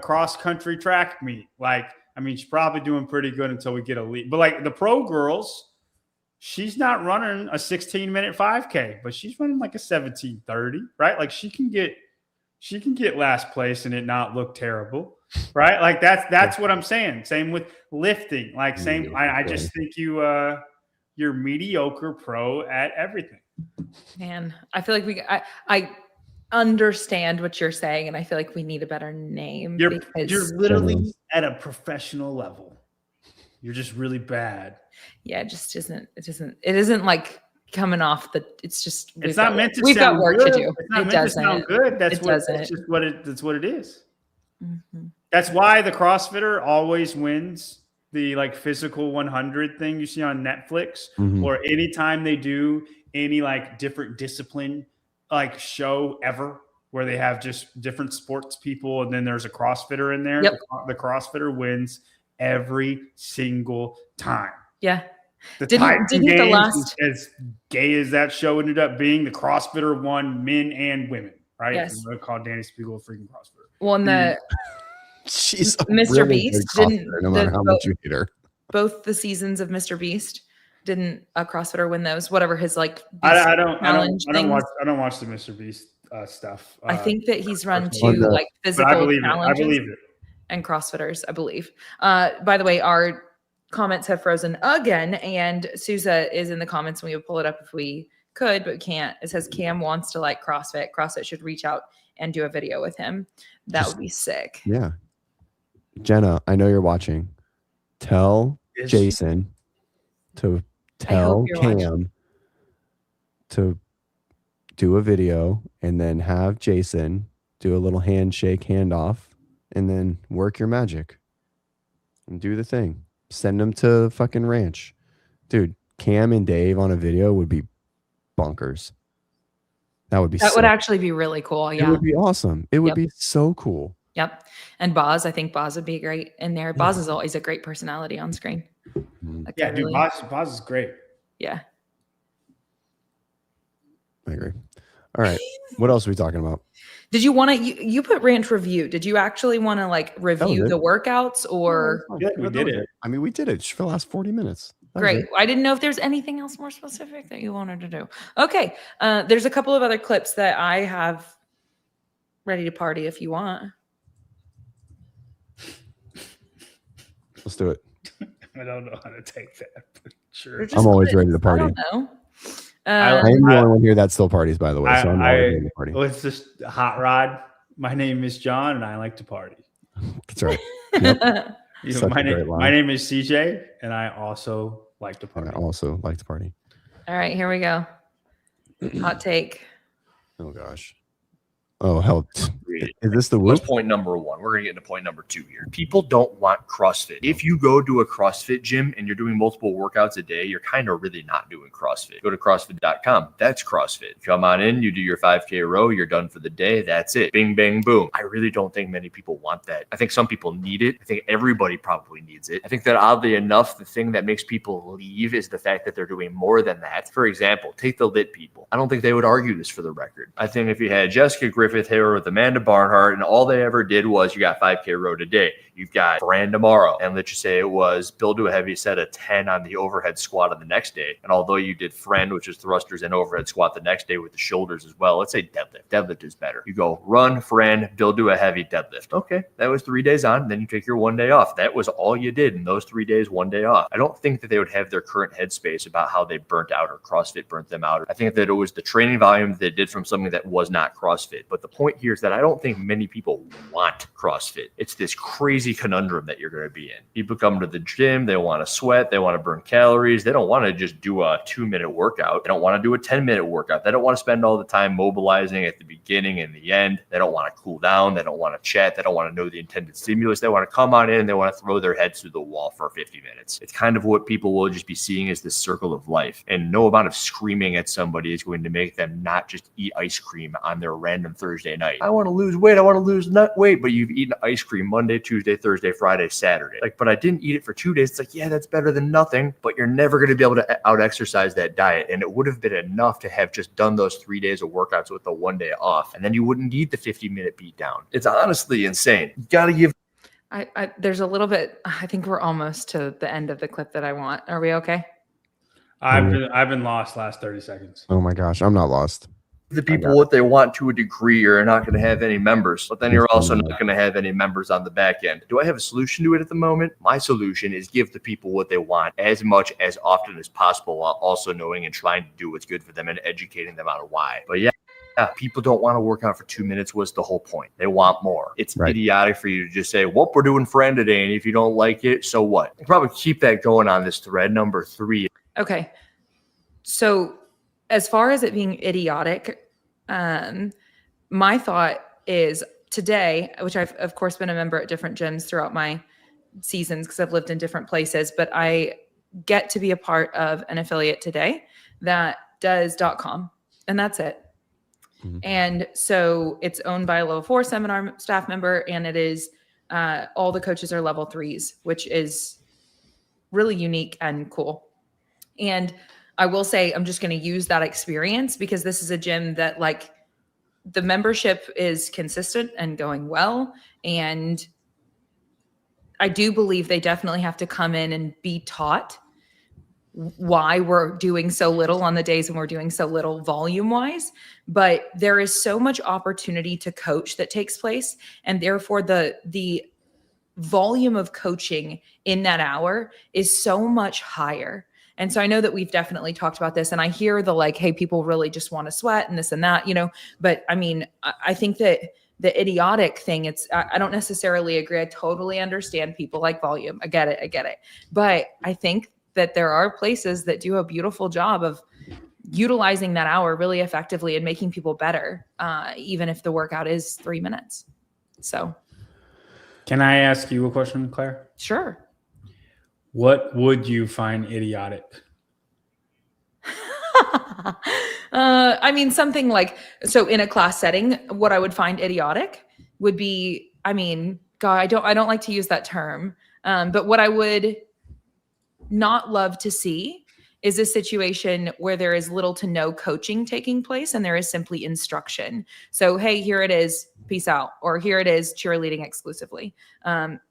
cross-country track meet, like, I mean, she's probably doing pretty good until we get a lead. But like the pro girls, she's not running a 16-minute 5K, but she's running like a 17:30, right? Like she can get last place and it not look terrible, right? Like that's what I'm saying. Same with lifting. Like I just think you're mediocre pro at everything. Man, I feel like I understand what you're saying, and I feel like we need a better name. You're literally at a professional level. You're just really bad. Yeah, it just isn't. It isn't like coming off the. It's just. It's not meant to. We've got work to do. It's not meant to sound good. That's what it is. Mm-hmm. That's why the CrossFitter always wins the like physical 100 thing you see on Netflix, or anytime they do any like different discipline like show ever where they have just different sports people and then there's a CrossFitter in there. Yep. The CrossFitter wins every single time. Yeah. Didn't the last, as gay as that show ended up being, the CrossFitter won men and women, right? Yes. I'm going to call Danny Spiegel a freaking CrossFitter. Well, and she's Mr. really Beast didn't, no matter how much you hate her. Both the seasons of Mr. Beast didn't a CrossFitter win those, whatever his like I don't watch the Mr. Beast stuff. I think that he's run two like physical challenges. I believe it. And CrossFitters, I believe. By the way, our comments have frozen again, and Sousa is in the comments, and we would pull it up if we could, but we can't. It says Cam wants to like CrossFit. CrossFit should reach out and do a video with him. That would be sick. Yeah. Jenna, I know you're watching. Tell Jason to tell Cam to do a video and then have Jason do a little handshake handoff and then work your magic and do the thing. Send them to fucking ranch. Dude, Cam and Dave on a video would be bonkers. That would be That would actually be really cool. It Yeah. would be awesome. It would be so cool. Yep. And Boz, I think Boz would be great in there. Boz is always a great personality on screen. Mhm. Yeah, dude, Boz is great. Yeah. I agree. All right. What else are we talking about? Did you want to, you put ranch review. Did you actually want to like review it. the workouts or? I feel like we did it. I mean, we did it for the last 40 minutes. Great. I didn't know if there's anything else more specific that you wanted to do. Okay. There's a couple of other clips that I have ready to party if you want. Let's do it. I don't know how to take that. But sure. I'm always ready to party. I don't know. I am the only one here that still parties, by the way. So I'm always ready to party. It's just Hot Rod. My name is John, and I like to party. That's right. Yep. My name is CJ, and I also like to party. All right, here we go. Hot take. Oh gosh. Oh hell. Is this the whoop? That's point number one. We're going to get into point number two here. People don't want CrossFit. If you go to a CrossFit gym and you're doing multiple workouts a day, you're kind of really not doing CrossFit. Go to CrossFit.com. That's CrossFit. Come on in, you do your 5K row, you're done for the day. That's it. Bing, bang, boom. I really don't think many people want that. I think some people need it. I think everybody probably needs it. I think that oddly enough, the thing that makes people leave is the fact that they're doing more than that. For example, take the lit people. I don't think they would argue this for the record. I think if you had Jessica Griffith here with Amanda Barnhart and all they ever did was you got 5K row today. You've got Fran tomorrow. And let's just say it was build to a heavy set of 10 on the overhead squat on the next day. And although you did Fran, which is thrusters and overhead squat the next day with the shoulders as well, let's say deadlift. Deadlift is better. You go run, Fran, build to a heavy deadlift. Okay, that was 3 days on. Then you take your 1 day off. That was all you did in those 3 days, 1 day off. I don't think that they would have their current headspace about how they burnt out or CrossFit burnt them out. I think that it was the training volume that they did from something that was not CrossFit. But the point here is that I don't think many people want CrossFit. It's this crazy conundrum that you're going to be in. People come to the gym, they want to sweat, they want to burn calories. They don't want to just do a 2-minute workout. They don't want to do a 10-minute workout. They don't want to spend all the time mobilizing at the beginning and the end. They don't want to cool down. They don't want to chat. They don't want to know the intended stimulus. They want to come on in and they want to throw their heads through the wall for 50 minutes. It's kind of what people will just be seeing as this circle of life. And no amount of screaming at somebody is going to make them not just eat ice cream on their random Thursday night. I want to lose weight. I want to lose nut weight, but you've eaten ice cream Monday, Tuesday, Thursday, Friday, Saturday. Like, but I didn't eat it for 2 days. It's like, yeah, that's better than nothing, but you're never going to be able to out-exercise that diet. And it would have been enough to have just done those 3 days of workouts with the 1 day off. And then you wouldn't need the 50-minute beat down. It's honestly insane. You got to give. There's a little bit, I think we're almost to the end of the clip that I want. Are we okay? I've been lost last 30 seconds. Oh my gosh. I'm not lost. The people what they want to a degree. You're not going to have any members, but then you're also not going to have any members on the back end. Do I have a solution to it at the moment? My solution is give the people what they want as much as often as possible, while also knowing and trying to do what's good for them and educating them on why. But yeah, people don't want to work out for 2 minutes was the whole point. They want more. It's idiotic for you to just say, well, we're doing Fran today, and if you don't like it, so what? I'll probably keep that going on this thread number 3. Okay. So as far as it being idiotic, my thought is today, which I've of course been a member at different gyms throughout my seasons because I've lived in different places, but I get to be a part of an affiliate today that does .com, and that's it. Mm-hmm. And so it's owned by a level 4 seminar staff member, and it is all the coaches are level 3s, which is really unique and cool. And I will say, I'm just going to use that experience because this is a gym that like the membership is consistent and going well. And I do believe they definitely have to come in and be taught why we're doing so little on the days when we're doing so little volume wise, but there is so much opportunity to coach that takes place. And therefore the volume of coaching in that hour is so much higher. And so I know that we've definitely talked about this, and I hear the like, hey, people really just want to sweat and this and that, you know, but I mean, I think that the idiotic thing, I don't necessarily agree. I totally understand people like volume. I get it. But I think that there are places that do a beautiful job of utilizing that hour really effectively and making people better, even if the workout is 3 minutes. So. Can I ask you a question, Claire? Sure. What would you find idiotic? I mean, something like, so in a class setting, what I would find idiotic would be, I mean, God, I don't like to use that term. But what I would not love to see is a situation where there is little to no coaching taking place and there is simply instruction. So, hey, here it is, peace out, or here it is, cheerleading exclusively,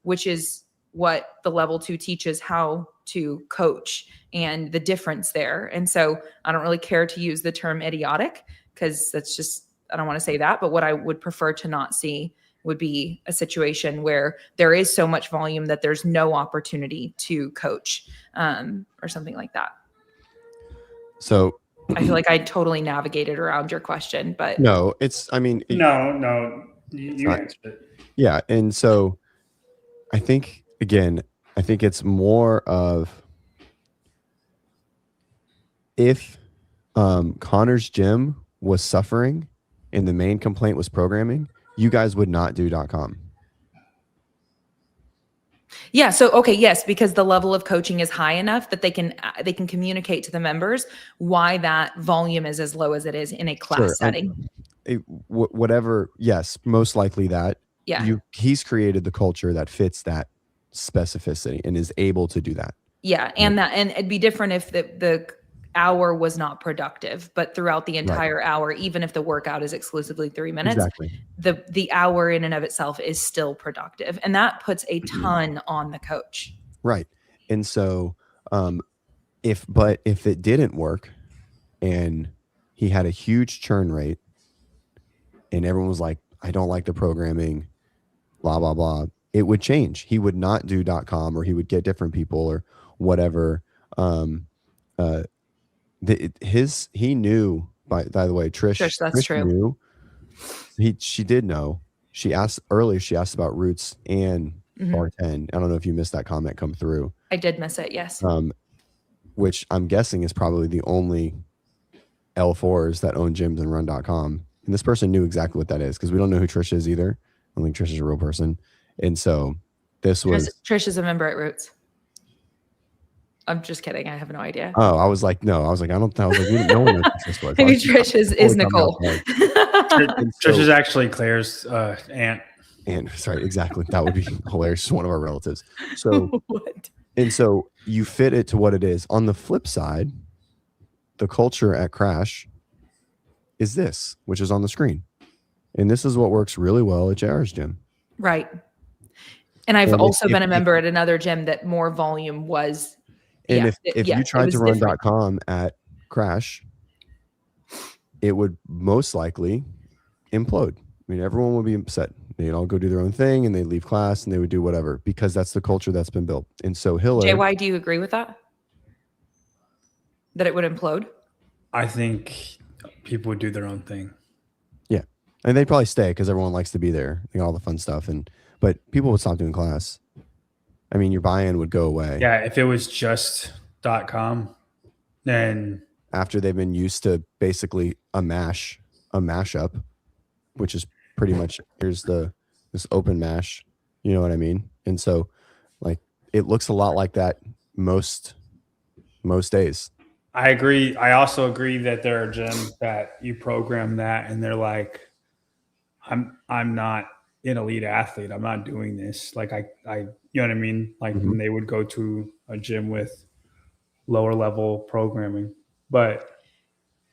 which is what the level 2 teaches how to coach and the difference there. And so I don't really care to use the term idiotic because that's just, I don't want to say that, but what I would prefer to not see would be a situation where there is so much volume that there's no opportunity to coach, or something like that. So I feel like I totally navigated around your question, but no, it's, I mean, No, you answered it. Yeah. And so I think, again, I think it's more of if Connor's gym was suffering and the main complaint was programming, you guys would not do .com. yeah. So, okay. Yes. Because the level of coaching is high enough that they can communicate to the members why that volume is as low as it is in a class setting. Whatever. Yes. Most likely that. Yeah. He's created the culture that fits that specificity and is able to do that. Yeah. And it'd be different if the hour was not productive, but throughout the entire hour, even if the workout is exclusively 3 minutes, Exactly. the hour in and of itself is still productive. And that puts a ton on the coach. Right. And so if it didn't work and he had a huge churn rate and everyone was like, I don't like the programming, blah, blah, blah, it would change. He would not do .com, or he would get different people or whatever. He knew, by the way, Trish, that's true. She did know. She asked about roots and bartend. I don't know if you missed that comment come through. I did miss it. Yes. Which I'm guessing is probably the only L4s that own gyms and run.com. And this person knew exactly what that is, because we don't know who Trish is either. I don't think Trish is a real person. And so Trish is a member at Roots. I'm just kidding. I have no idea. Oh, I was like, no. I was like, I don't know. No one knows who Trish was. Maybe Trish is Nicole. Trish is actually Claire's aunt. And sorry, exactly. That would be hilarious. She's one of our relatives. So what? And so you fit it to what it is. On the flip side, the culture at Crash is this, which is on the screen. And this is what works really well at JR's gym. Right. And I've also been a member at another gym that more volume was. And if you tried to run .com at Crash, it would most likely implode. I mean, everyone would be upset. They'd all go do their own thing and they'd leave class and they would do whatever, because that's the culture that's been built. And so Hiller. JY, do you agree with that? That it would implode? I think people would do their own thing. Yeah. And they'd probably stay because everyone likes to be there and all the fun stuff. But people would stop doing class. I mean, your buy-in would go away. Yeah, if it was just .com, then after they've been used to basically a mashup, which is pretty much here's this open mash, you know what I mean? And so like it looks a lot like that most days. I agree. I also agree that there are gyms that you program that and they're like, I'm not an elite athlete. I'm not doing this. Like I you know what I mean? Like when they would go to a gym with lower level programming, but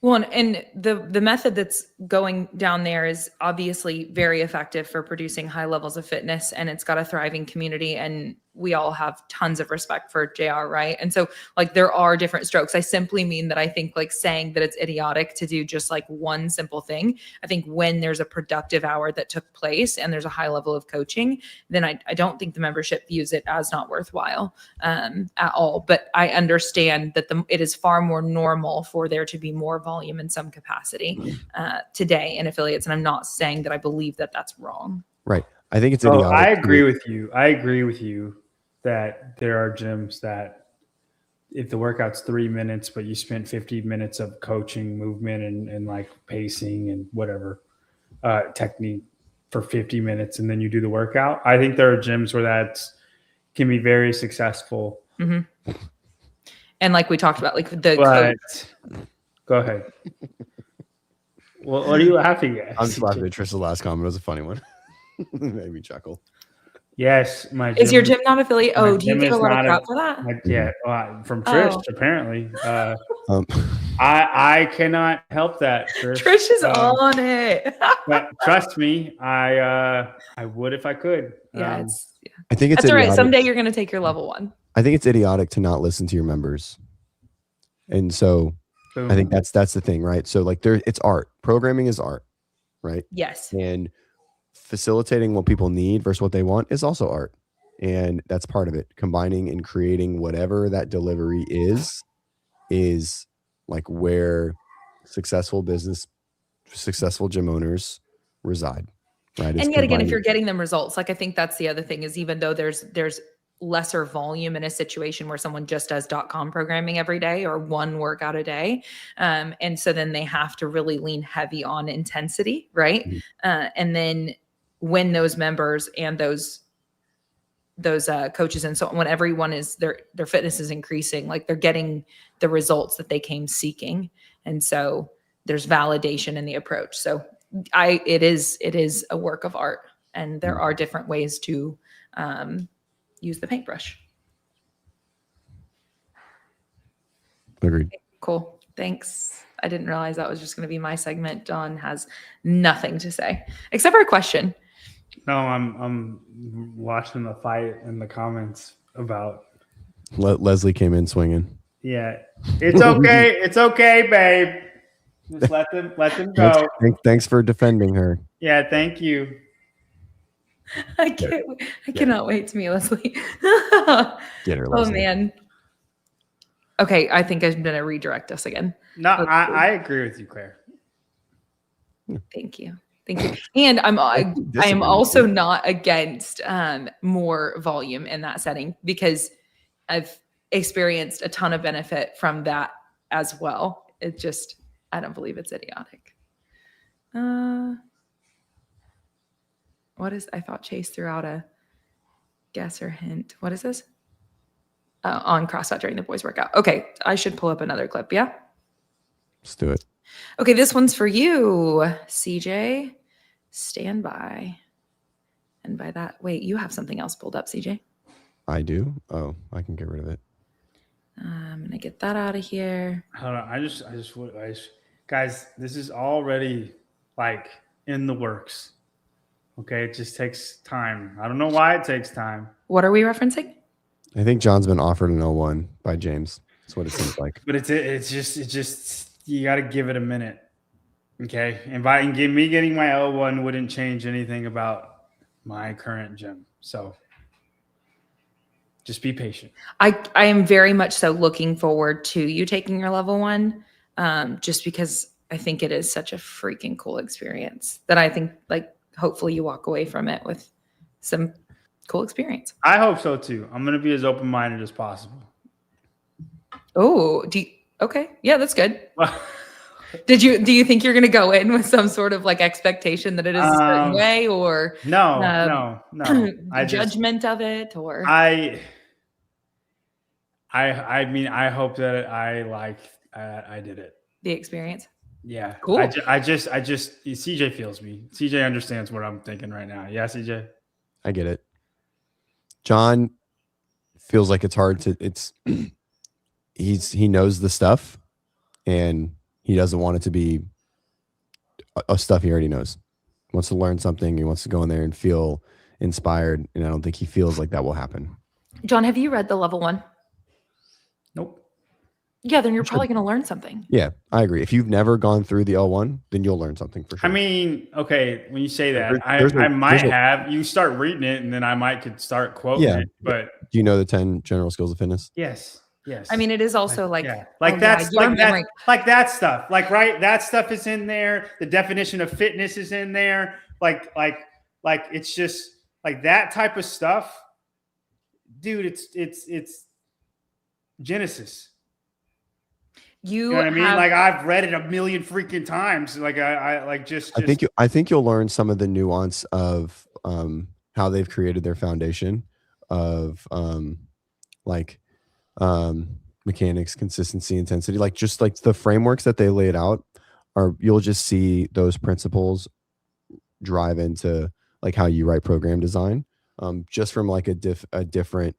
well, and the method that's going down there is obviously very effective for producing high levels of fitness, and it's got a thriving community, and we all have tons of respect for JR, right? And so like there are different strokes. I simply mean that I think like saying that it's idiotic to do just like one simple thing. I think when there's a productive hour that took place and there's a high level of coaching, then I don't think the membership views it as not worthwhile at all. But I understand that it is far more normal for there to be more volume in some capacity today in affiliates. And I'm not saying that I believe that that's wrong. Right. I think it's idiotic. I agree with you. I agree with you that there are gyms that if the workout's 3 minutes, but you spent 50 minutes of coaching movement and like pacing and whatever technique for 50 minutes, and then you do the workout. I think there are gyms where that can be very successful. Mm-hmm. And like we talked about, like the go ahead. Well, what are you laughing at? I'm just laughing at Trish's last comment. It was a funny one. It made me chuckle. Yes, is your gym not affiliate? Oh, do you get a lot of crap for that? From Trish apparently. Um, I cannot help that. Trish is on it. But trust me, I would if I could. Yeah, I think it's that's all right. idiotic. Someday you're going to take your level 1. I think it's idiotic to not listen to your members, and so Boom. I think that's the thing, right? So like it's art. Programming is art, right? Yes. And facilitating what people need versus what they want is also art, and that's part of it. Combining and creating whatever that delivery is like where successful gym owners reside, right? And yet again, if you're getting them results, like I think that's the other thing is even though there's lesser volume in a situation where someone just does .com programming every day or one workout a day. And so then they have to really lean heavy on intensity, right? Mm-hmm. And then when those members and those coaches and so on, when everyone is their fitness is increasing, like they're getting the results that they came seeking. And so there's validation in the approach. So it is a work of art, and there are different ways to use the paintbrush. Agreed. Okay, cool. Thanks. I didn't realize that was just going to be my segment. Don has nothing to say except for a question. No, I'm watching the fight in the comments about. Leslie came in swinging. Yeah, it's okay. It's okay, babe. Just let them go. Thanks for defending her. Yeah, thank you. I cannot wait to meet Leslie. Get her, Leslie. Oh man. Okay, I think I'm gonna redirect us again. No, I agree with you, Claire. Thank you. And I am also not against more volume in that setting because I've experienced a ton of benefit from that as well. It just, I don't believe it's idiotic. I thought Chase threw out a guess or hint. What is this? On CrossFit during the boys workout. Okay, I should pull up another clip. Yeah. Let's do it. Okay, this one's for you, CJ. Stand by. And by that, wait, you have something else pulled up, CJ? I do. Oh, I can get rid of it. I'm gonna get that out of here. Hold on. I just guys, this is already like in the works. Okay, it just takes time. I don't know why it takes time. What are we referencing? I think John's been offered an 01 by James. That's what it seems like. But it's just you got to give it a minute. Okay, me getting my 01 wouldn't change anything about my current gym. So just be patient. I am very much so looking forward to you taking your level 1, just because I think it is such a freaking cool experience that I think like hopefully you walk away from it with some cool experience. I hope so too. I'm going to be as open-minded as possible. Oh, okay. Yeah, that's good. Do you think you're going to go in with some sort of like expectation that it is a certain way or no. judgment of it or I mean, I hope that I did it. The experience. Yeah. Cool. I just CJ feels me. CJ understands what I'm thinking right now. Yeah, CJ. I get it. John feels like it's hard to he knows the stuff and he doesn't want it to be a stuff he already knows. He wants to learn something. He wants to go in there and feel inspired. And I don't think he feels like that will happen. John, have you read the level 1? Nope. Yeah, then you're probably going to learn something. Yeah, I agree. If you've never gone through the L1, then you'll learn something for sure. I mean, okay, when you say that, I might have. You start reading it, and then I could start quoting it. But do you know the 10 general skills of fitness? Yes. I mean, it is also that stuff. Like right, that stuff is in there. The definition of fitness is in there. Like it's just like that type of stuff, dude. It's Genesis. You know what I mean? Like I've read it a million freaking times. Like I think you'll learn some of the nuance of how they've created their foundation of like mechanics, consistency, intensity, like just like the frameworks that they laid out are, you'll just see those principles drive into like how you write program design, just from like a different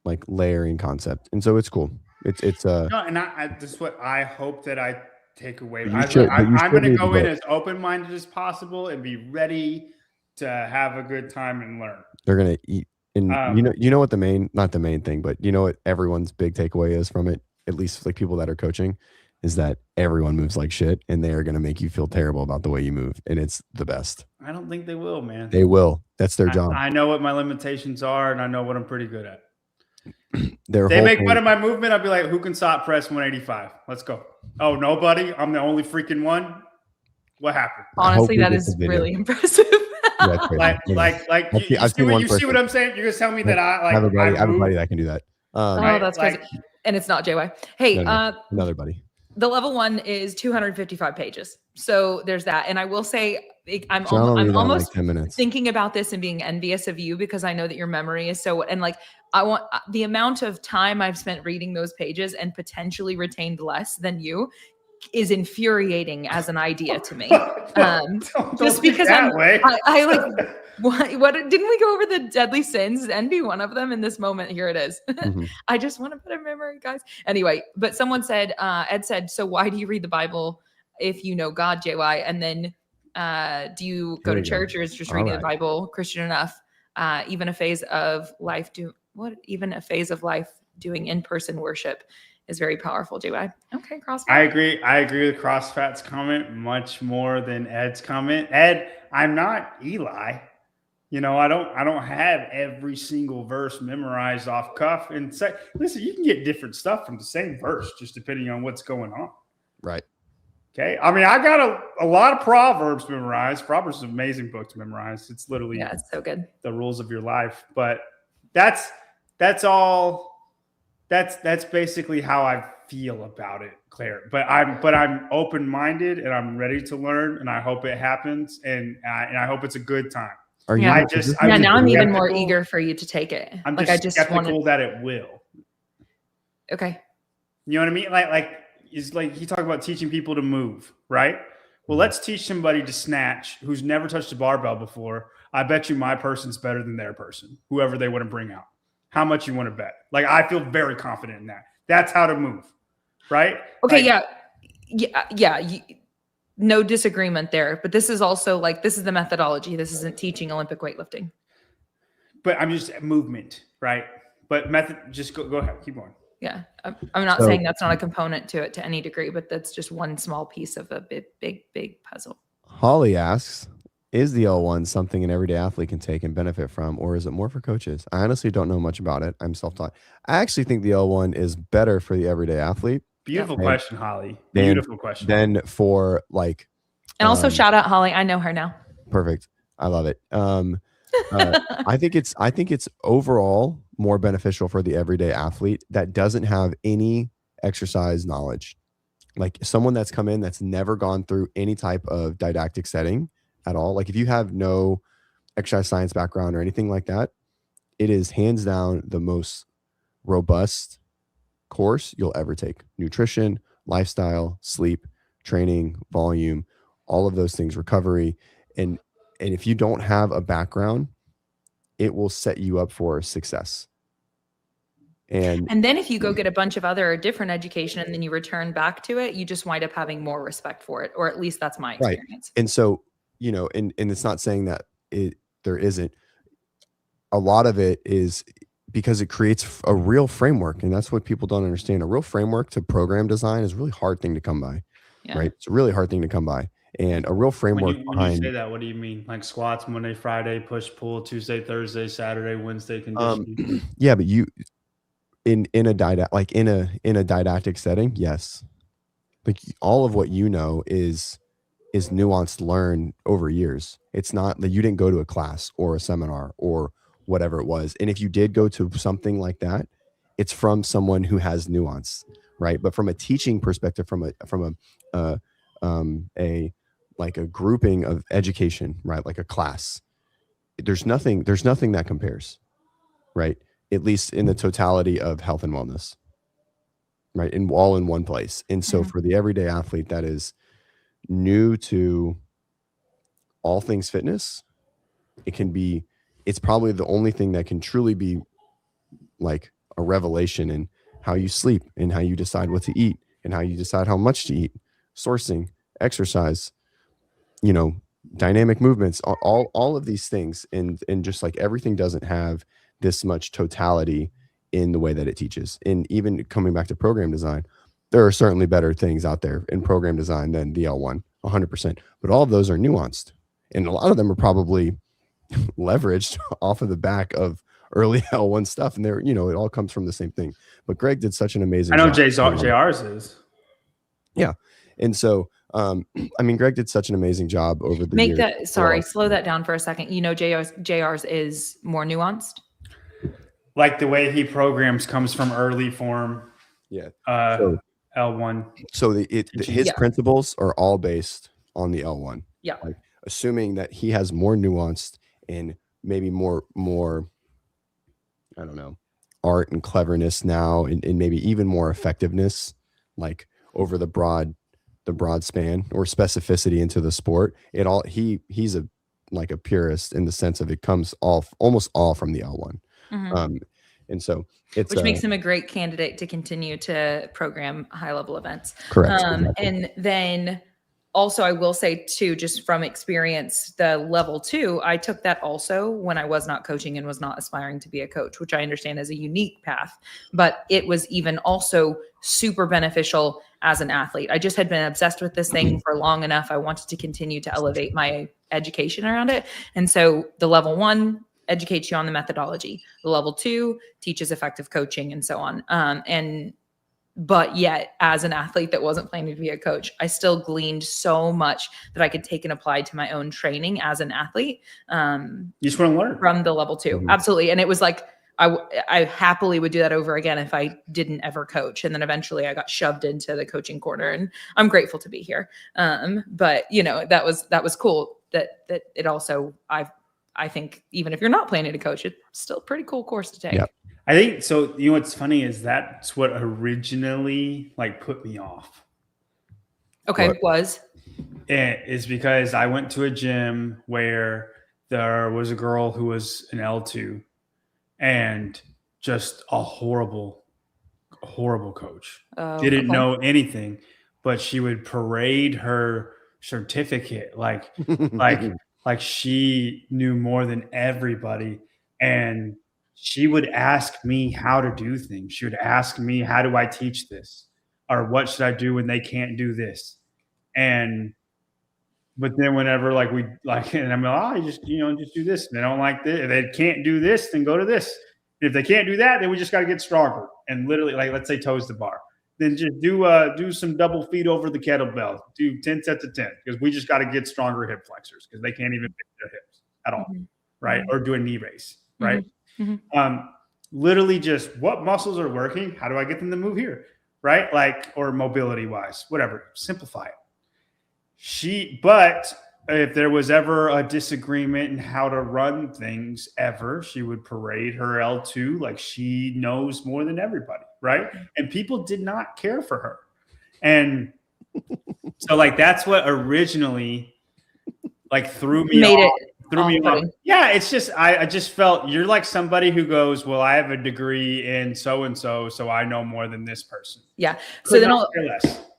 like layering concept. And so it's cool. It's No, and this is what I hope that I take away. You should- but you I'm should going to read go the in book. as open-minded as possible and be ready to have a good time and learn. They're gonna eat, and you know what the main, not the main thing, but you know what everyone's big takeaway is from it, at least like people that are coaching, is that everyone moves like shit, and they are gonna make you feel terrible about the way you move, and it's the best. I don't think they will, man. They will. That's their job. I know what my limitations are, and I know what I'm pretty good at. Their They whole make thing- fun of my movement. I'll be like, who can stop press 185? Let's go. Oh, nobody? I'm the only freaking one? What happened? Honestly, we that get is the video. really impressive. Yeah, it's crazy. You see what I'm saying? You're gonna tell me that I have a buddy, I have a move? buddy that can do that. Oh, Right, that's crazy. And it's not JY. Hey, No, another buddy. the level 1 is 255 pages. So there's that. And I will say, I'm John will read that in almost like 10 minutes. thinking about this and being envious of you, because I know that your memory is so, and like, I want the amount of time I've spent reading those pages and potentially retained less than you is infuriating as an idea to me. Just because I like, what didn't we go over the deadly sins? Envy, one of them in this moment. Here it is. Mhm. I just want to put a memory, guys. Anyway, but someone said, Ed said, so why do you read the Bible if you know God, JY? And then do you go to church, or is just reading the Bible Christian enough? Even a phase of life doing in-person worship is very powerful, JY. Okay, CrossFit. I agree with CrossFit's comment much more than Ed's comment. Ed, I'm not Eli. You know, I don't have every single verse memorized off cuff. And say, listen, you can get different stuff from the same verse, just depending on what's going on. Right. Okay. I mean, I got a lot of Proverbs memorized. Proverbs is an amazing book to memorize. It's literally it's so good. The rules of your life. But that's all. That's basically how I feel about it, Claire. But I'm open-minded, and I'm ready to learn, and I hope it happens, and I hope it's a good time. Are you? Yeah. Now I'm even more skeptical. eager for you to take it. I'm like, just skeptical that it will. Okay. You know what I mean? It's like you talk about teaching people to move, right? Well, let's teach somebody to snatch who's never touched a barbell before. I bet you my person's better than their person, whoever they want to bring out. How much you want to bet? Like, I feel very confident in that. That's how to move, right? Okay, yeah. No disagreement there. But this is also like, this is the methodology. This isn't teaching Olympic weightlifting. But I'm just movement, right? But method, just go ahead, keep going. Yeah, I'm not saying that's not a component to it to any degree, but that's just one small piece of a big puzzle. Holly asks, is the L1 something an everyday athlete can take and benefit from, or is it more for coaches? I honestly don't know much about it. I'm self-taught. I actually think the L1 is better for the everyday athlete. Beautiful question, Holly. Beautiful question. Then for like, and also shout out Holly. I know her now. Perfect. I love it. I think it's overall more beneficial for the everyday athlete that doesn't have any exercise knowledge. Like someone that's come in that's never gone through any type of didactic setting at all. Like if you have no exercise science background or anything like that, it is hands down the most robust course you'll ever take. Nutrition, lifestyle, sleep, training, volume, all of those things, recovery. And if you don't have a background, it will set you up for success. And then if you go get a bunch of other different education and then you return back to it, you just wind up having more respect for it, or at least that's my experience. Right. And so, you know, and it's not saying that there isn't. A lot of it is because it creates a real framework, and that's what people don't understand. A real framework to program design is a really hard thing to come by, right? It's a really hard thing to come by. And a real framework when you say that, what do you mean? Like squats, Monday, Friday, push, pull, Tuesday, Thursday, Saturday, Wednesday, conditioning? Yeah, but you in a didactic setting, yes. Like all of what you know is nuanced, learned over years. It's not that you didn't go to a class or a seminar or whatever it was. And if you did go to something like that, it's from someone who has nuance, right? But from a teaching perspective, from a like a grouping of education, right? Like a class, there's nothing that compares, right? at least in the totality of health and wellness, right? And all in one place. And so for the everyday athlete that is new to all things fitness, it's probably the only thing that can truly be like a revelation in how you sleep and how you decide what to eat and how you decide how much to eat, sourcing, exercise, dynamic movements, all of these things. And just like everything doesn't have this much totality in the way that it teaches. And even coming back to program design, there are certainly better things out there in program design than the L1, 100%. But all of those are nuanced. And a lot of them are probably leveraged off of the back of early L1 stuff. And it all comes from the same thing. But Greg did such an amazing job. JR's is. Yeah. And so, Greg did such an amazing job over the years. Slow that down for a second. JR's is more nuanced. Like the way he programs comes from early form. Yeah. L1. So his principles are all based on the L1. Yeah. Like assuming that he has more nuanced and maybe more, I don't know, art and cleverness now, and maybe even more effectiveness, like over the broad span or specificity into the sport. He's a purist in the sense of it comes almost all from the L1. And so which makes him a great candidate to continue to program high level events. Correct. Exactly. And then also I will say too, just from experience, the level 2, I took that also when I was not coaching and was not aspiring to be a coach, which I understand is a unique path, but it was even also super beneficial as an athlete. I just had been obsessed with this thing for long enough. I wanted to continue to elevate my education around it. And so the level 1 educates you on the methodology. The level 2 teaches effective coaching and so on. But yet as an athlete that wasn't planning to be a coach, I still gleaned so much that I could take and apply to my own training as an athlete. You just want to learn from the level 2. Absolutely. And it was like, I happily would do that over again if I didn't ever coach. And then eventually I got shoved into the coaching corner, and I'm grateful to be here. But that was cool that it also, I think even if you're not planning to coach, it's still a pretty cool course to take. Yep. I think so. What's funny is that's what originally put me off. Okay. It was. Is because I went to a gym where there was a girl who was an L2 and just a horrible coach. Didn't know anything, but she would parade her certificate like she knew more than everybody. And she would ask me how to do things. She would ask me, how do I teach this? Or what should I do when they can't do this? But then whenever and I'm like, you just do this. And they don't like this. If they can't do this, then go to this. If they can't do that, then we just got to get stronger. And literally, let's say toes to bar. Then just do some double feet over the kettlebell. Do 10 sets of 10 because we just got to get stronger hip flexors because they can't even fix their hips at all, right? Or do a knee raise, right? Literally just what muscles are working? How do I get them to move here, right? Or mobility wise, whatever. Simplify it. But if there was ever a disagreement in how to run things she would parade her L2 like she knows more than everybody, right? And people did not care for her. And so that's what originally threw me off. Yeah, it's just I just felt you're like somebody who goes, well, I have a degree in so and so I know more than this person. Yeah. So then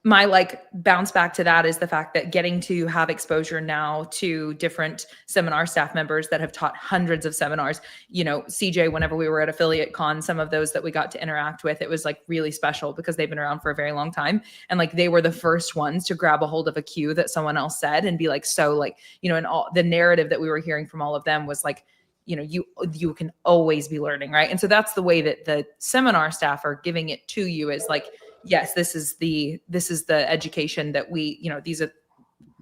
my bounce back to that is the fact that getting to have exposure now to different seminar staff members that have taught hundreds of seminars, CJ, whenever we were at Affiliate Con, some of those that we got to interact with, it was really special because they've been around for a very long time. And they were the first ones to grab a hold of a cue that someone else said and be and all the narrative that we were hearing from all of them was you can always be learning, right? And so that's the way that the seminar staff are giving it to you is yes, this is the education that we,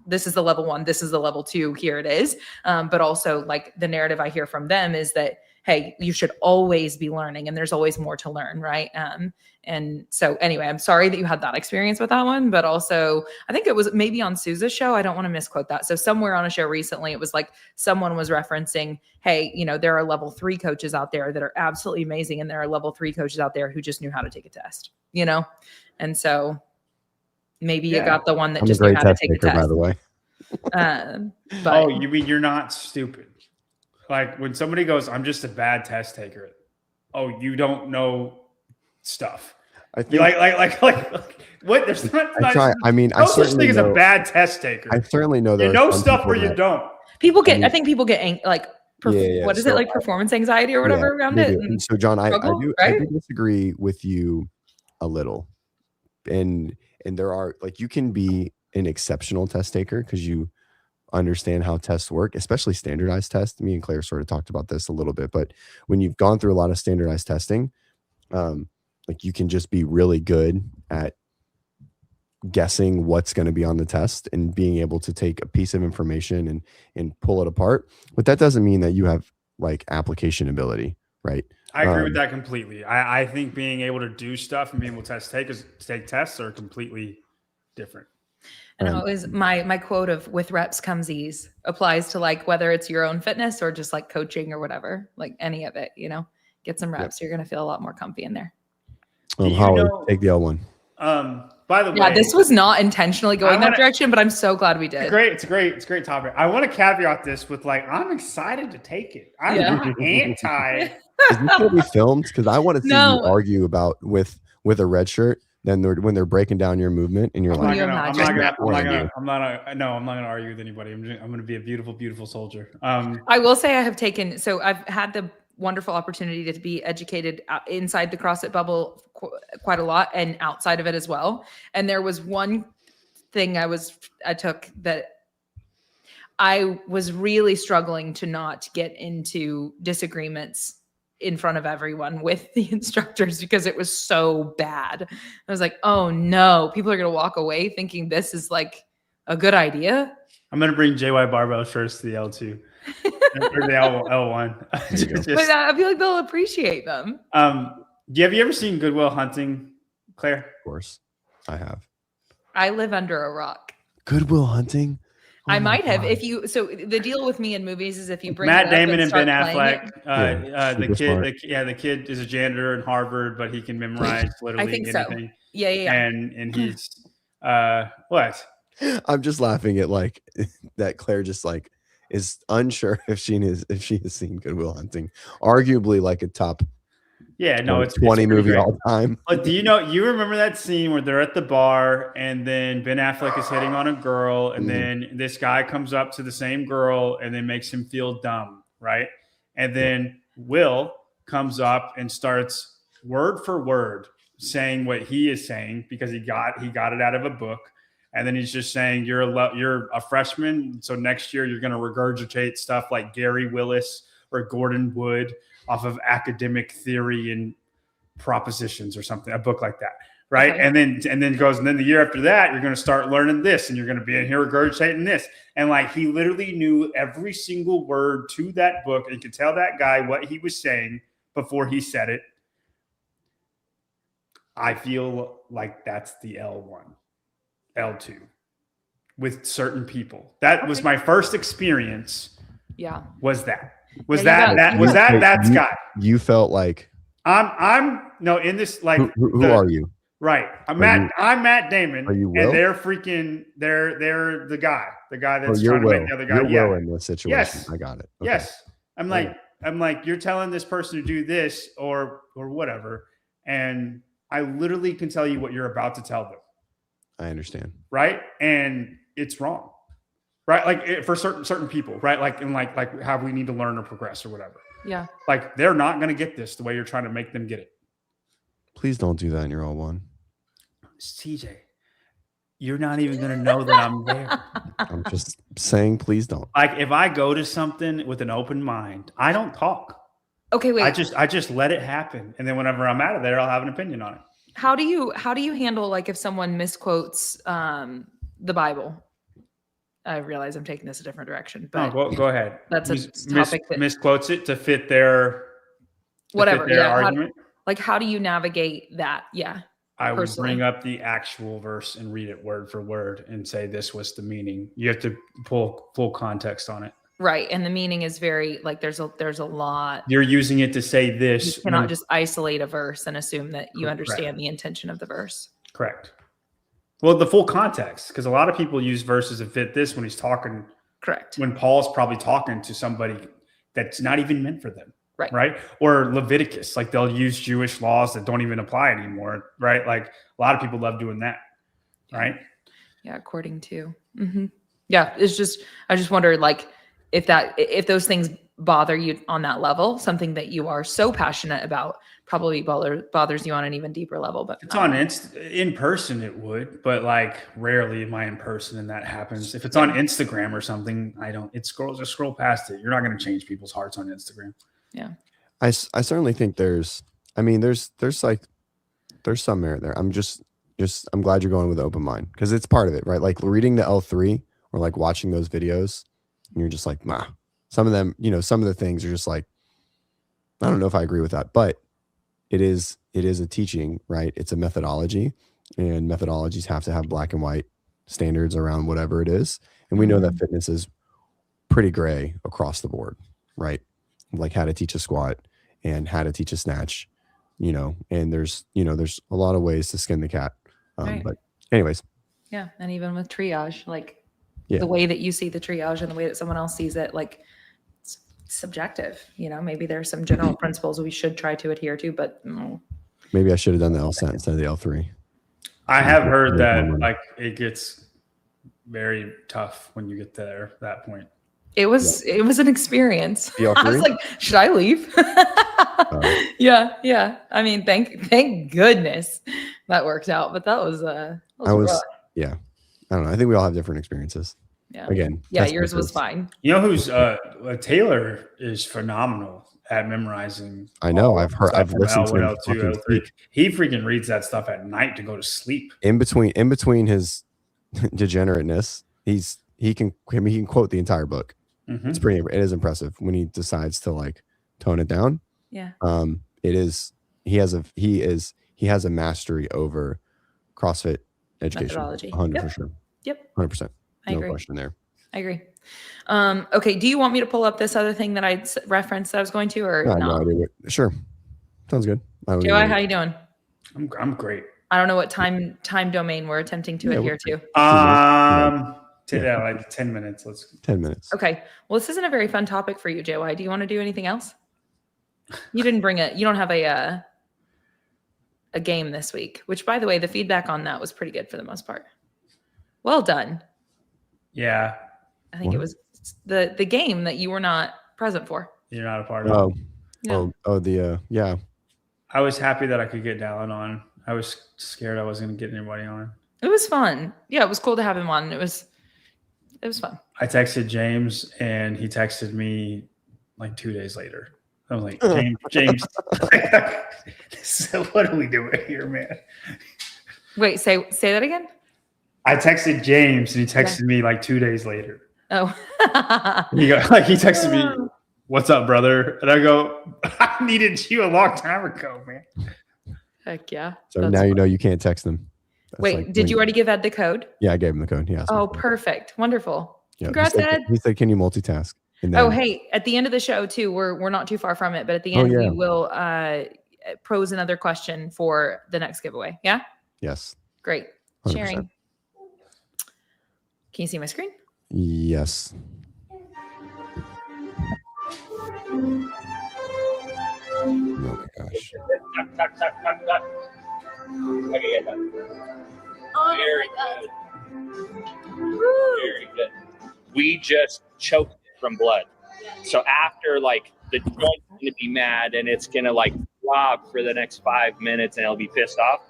this is the level 1, this is the level 2, here it is. But also the narrative I hear from them is that hey, you should always be learning and there's always more to learn, right? And so anyway, I'm sorry that you had that experience with that one, but also I think it was maybe on Sousa's show. I don't want to misquote that. So somewhere on a show recently, it was like someone was referencing, hey, you know, there are level 3 coaches out there that are absolutely amazing. And there are level 3 coaches out there who just knew how to take a test, you know? And so maybe you got the one that just knew how to take a test. By the way. But you mean you're not stupid? Like when somebody goes, I'm just a bad test taker. Oh, you don't know stuff. I think like what? There's not. I certainly think is a bad test taker. I certainly know there. You know stuff where you don't. People get. I think people get what is it like performance anxiety or whatever around it? And so John, I do disagree with you a little, and there are like you can be an exceptional test taker because you understand how tests work, especially standardized tests. Me and Claire sort of talked about this a little bit, but when you've gone through a lot of standardized testing, like you can just be really good at guessing what's going to be on the test and being able to take a piece of information and pull it apart. But that doesn't mean that you have like application ability, right? I agree with that completely. I think being able to do stuff and being able to take tests are completely different. And always my quote of with reps comes ease applies to like whether it's your own fitness or just like coaching or whatever, like any of it, you know, get some reps. You're going to feel a lot more comfy in there. Howard, take the L1. By the way, yeah, this was not intentionally going that direction, but I'm so glad we did. It's a great topic. I want to caveat this with like, I'm excited to take it. I'm not anti. Is this going to be filmed? Because I want to see you argue about with a red shirt. Then when they're breaking down your movement and you're I'm not gonna argue with anybody. I'm gonna be a beautiful soldier. I will say I have taken, so I've had the wonderful opportunity to be educated inside the CrossFit bubble quite a lot and outside of it as well. And there was one thing I took that I was really struggling to not get into disagreements in front of everyone with the instructors because it was so bad. I was like, oh no, people are going to walk away thinking this is like a good idea. I'm going to bring JY barbell shirts to the L2 or the L1. But I feel like they'll appreciate them. Have you ever seen Good Will Hunting, Claire? Of course I have. I live under a rock. Good Will Hunting? I might have so the deal with me in movies is if you bring Matt Damon and Ben Affleck, the kid is a janitor in Harvard, but he can memorize literally anything. So. Yeah. And he's what? I'm just laughing at like that Claire just like is unsure if she has seen Good Will Hunting, arguably like a top. Yeah, no, it's 20 movie all time. But you remember that scene where they're at the bar and then Ben Affleck is hitting on a girl and then this guy comes up to the same girl and then makes him feel dumb, right? And then Will comes up and starts word for word saying what he is saying because he got it out of a book. And then he's just saying you're a freshman, so next year you're going to regurgitate stuff like Gary Willis or Gordon Wood off of academic theory and propositions or something, a book like that, right? Okay. And then the year after that, you're going to start learning this, and you're going to be in here regurgitating this, and like he literally knew every single word to that book, and could tell that guy what he was saying before he said it. I feel like that's the L1, L2 with certain people. That was my first experience. Yeah, was that. That guy? You felt like I'm no in this like who are you? Right. I'm Matt Damon. Are you Will? And they're freaking they're the guy that's trying to make the other guy. You're Will in this situation. Yes. I got it. Okay. Yes. I'm like you're telling this person to do this or whatever, and I literally can tell you what you're about to tell them. I understand. Right? And it's wrong. Right, like for certain people, right? Like in like how we need to learn or progress or whatever. Yeah. Like they're not going to get this the way you're trying to make them get it. Please don't do that in your L1. CJ, you're not even going to know that I'm there. I'm just saying, please don't. Like if I go to something with an open mind, I don't talk. Okay, wait. I just let it happen, and then whenever I'm out of there, I'll have an opinion on it. How do you handle like if someone misquotes the Bible? I realize I'm taking this a different direction, but go ahead. That's a topic that misquotes it to fit their whatever. Their Yeah. argument. How do you navigate that? Yeah. I would personally. bring up the actual verse and read it word for word and say this was the meaning. You have to pull full context on it. Right. And the meaning is very there's a lot. You're using it to say this. You cannot just isolate a verse and assume that you understand Correct. the intention of the verse. Correct. Well, the full context, because a lot of people use verses that fit this when he's talking. Correct. When Paul's probably talking to somebody that's not even meant for them. Right. Right. Or Leviticus, like they'll use Jewish laws that don't even apply anymore. Right. Like a lot of people love doing that. Right. Yeah. According to, yeah. It's just, I just wonder if those things bother you on that level, something that you are so passionate about probably bothers you on an even deeper level. But it's on in person, it would, but like rarely am I in person and that happens. If it's on Instagram or something, just scroll past it. You're not going to change people's hearts on Instagram. Yeah. I certainly think there's some merit there. I'm glad you're going with an open mind because it's part of it, right? Like reading the L3 or like watching those videos and you're just like, nah, some of them, some of the things are just like, I don't know if I agree with that, but it is a teaching, right? It's a methodology and methodologies have to have black and white standards around whatever it is. And we know that fitness is pretty gray across the board, right? Like how to teach a squat and how to teach a snatch, and there's a lot of ways to skin the cat. Right. But anyways. Yeah. And even with triage, the way that you see the triage and the way that someone else sees it, it's subjective, maybe there's some general principles we should try to adhere to, but maybe I should have done the LSAT instead of the L3. I have heard that it gets very tough when you get there, that point. It was an experience. I was like, should I leave? Yeah. I mean, thank goodness that worked out. But that was yeah. I don't know. I think we all have different experiences. Yeah. Again. Yeah, yours was fine. You know who's Taylor is phenomenal at memorizing. I know. I've listened to him. L2, he freaking reads that stuff at night to go to sleep. In between his degenerateness, he can quote the entire book. Mm-hmm. It is impressive when he decides to tone it down. Yeah. He has a mastery over CrossFit education. Methodology. 100 for sure. Yep. 100%. I agree. Question there. I agree. Okay. Do you want me to pull up this other thing that I referenced that I was going to, or I have no idea. Sure. Sounds good. Joey, how you doing? I'm great. I don't know what time domain we're attempting to adhere to. Like 10 minutes. 10 minutes. Okay. Well, this isn't a very fun topic for you, JY. Do you want to do anything else? You didn't bring it. You don't have a game this week, which, by the way, the feedback on that was pretty good for the most part. Well done. Yeah. I think it was the game that you were not present for. You're not a part of. Yeah. I was happy that I could get Dallin on. I was scared I wasn't going to get anybody on. It was fun. Yeah, it was cool to have him on. It was fun. I texted James and he texted me 2 days later. I was like, James, so what are we doing here, man? Wait, say that again? I texted James and he texted me 2 days later. Oh. He texted me, "What's up, brother?" And I go, "I needed you a long time ago, man." Heck yeah. So now you can't text them. Wait, did you already give Ed the code? Yeah, I gave him the code. Yeah. Oh, perfect. Wonderful. Yeah, Congrats, Ed. He said, "Can you multitask?" And then, hey, at the end of the show too, we're not too far from it, but at the end we will pose another question for the next giveaway. Yeah? Yes. Great. 100%. Sharing. Can you see my screen? Yes. Oh my gosh. Very good. Very good. We just choked it from blood. So after the joint's gonna be mad and it's gonna throb for the next 5 minutes and it'll be pissed off.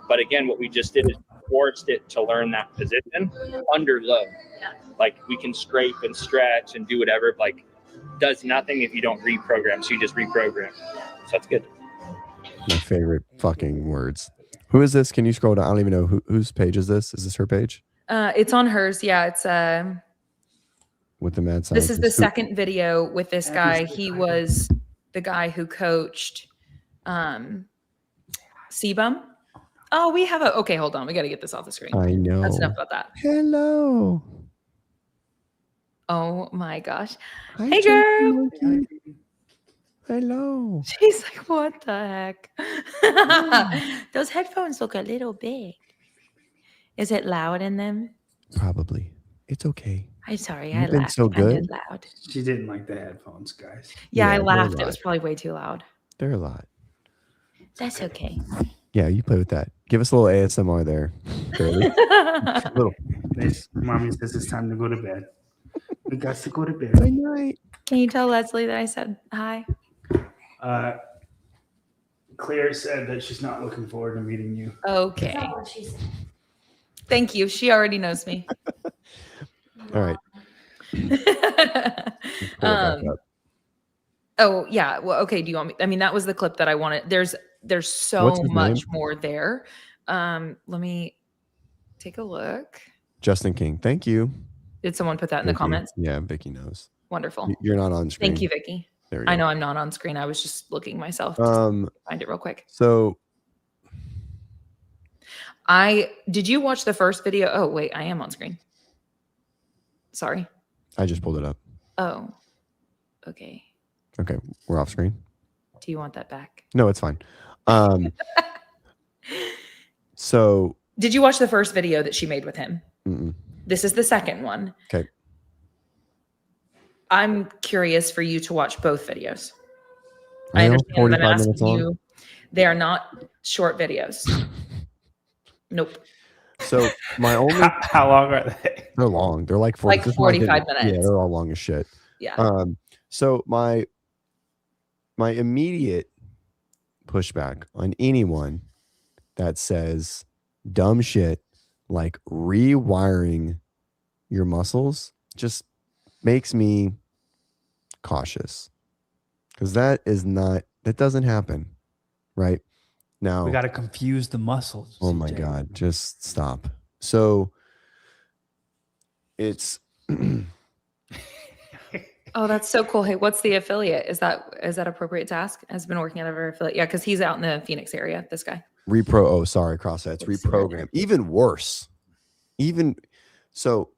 But again, what we just did is forced it to learn that position under load. We can scrape and stretch and do whatever, does nothing if you don't reprogram. So you just reprogram. So that's good. My favorite fucking words. Who is this? Can you scroll down? I don't even know whose page is this. Is this her page? It's on hers. Yeah, it's with the mad scientist. This is the second video with this guy. He was the guy who coached Sebum. Oh, we have a, okay, hold on. We got to get this off the screen. I know. That's enough about that. Hello. Oh my gosh. Hi, Hey, girl. Hello. She's like, what the heck? Those headphones look a little big. Is it loud in them? Probably. It's okay. I'm sorry. You've I been laughed so kind good. of loud. She didn't like the headphones, guys. Yeah, I they're a laughed. It lot. was probably way too loud. They're a lot. That's okay. Yeah, you play with that. Give us a little ASMR there, Curly. Little. This mommy says it's time to go to bed. We got to go to bed. Good night. Can you tell Leslie that I said hi? Claire said that she's not looking forward to meeting you. Okay. Thank you. She already knows me. All right. Pull it back up. Oh yeah. Well, okay. Do you want me? I mean, that was the clip that I wanted. There's so What's his much name? more there. Let me take a look. Justin King. Thank you. Did someone put that in the Vicky. comments? Yeah, Vicky knows. Wonderful. You're not on screen. Thank you, Vicky. There we I go. know I'm not on screen. I was just looking myself. To find it real quick. So Did you watch the first video? Oh, wait, I am on screen. Sorry. I just pulled it up. Oh, okay. Okay, we're off screen. Do you want that back? No, it's fine. So Did you watch the first video that she made with him? mm-mm. This is the second one. Okay. I'm curious for you to watch both videos. Are I they all understand that I'm 45 minutes asking long? you. They are not short videos. Nope. So my only How long are they? they're long. They're like 40, Like this one 45 didn't- minutes. Yeah, they're all long as shit. Yeah. So my immediate pushback on anyone that says dumb shit like rewiring your muscles just makes me cautious, because that doesn't happen right now. We got to confuse the muscles. Oh my CJ. God, just stop. So it's Oh, that's so cool. Hey, what's the affiliate? Is that appropriate to ask? Has been working out of our affiliate. Yeah, because he's out in the Phoenix area, this guy. CrossFit. It's reprogram. Even worse. Even so,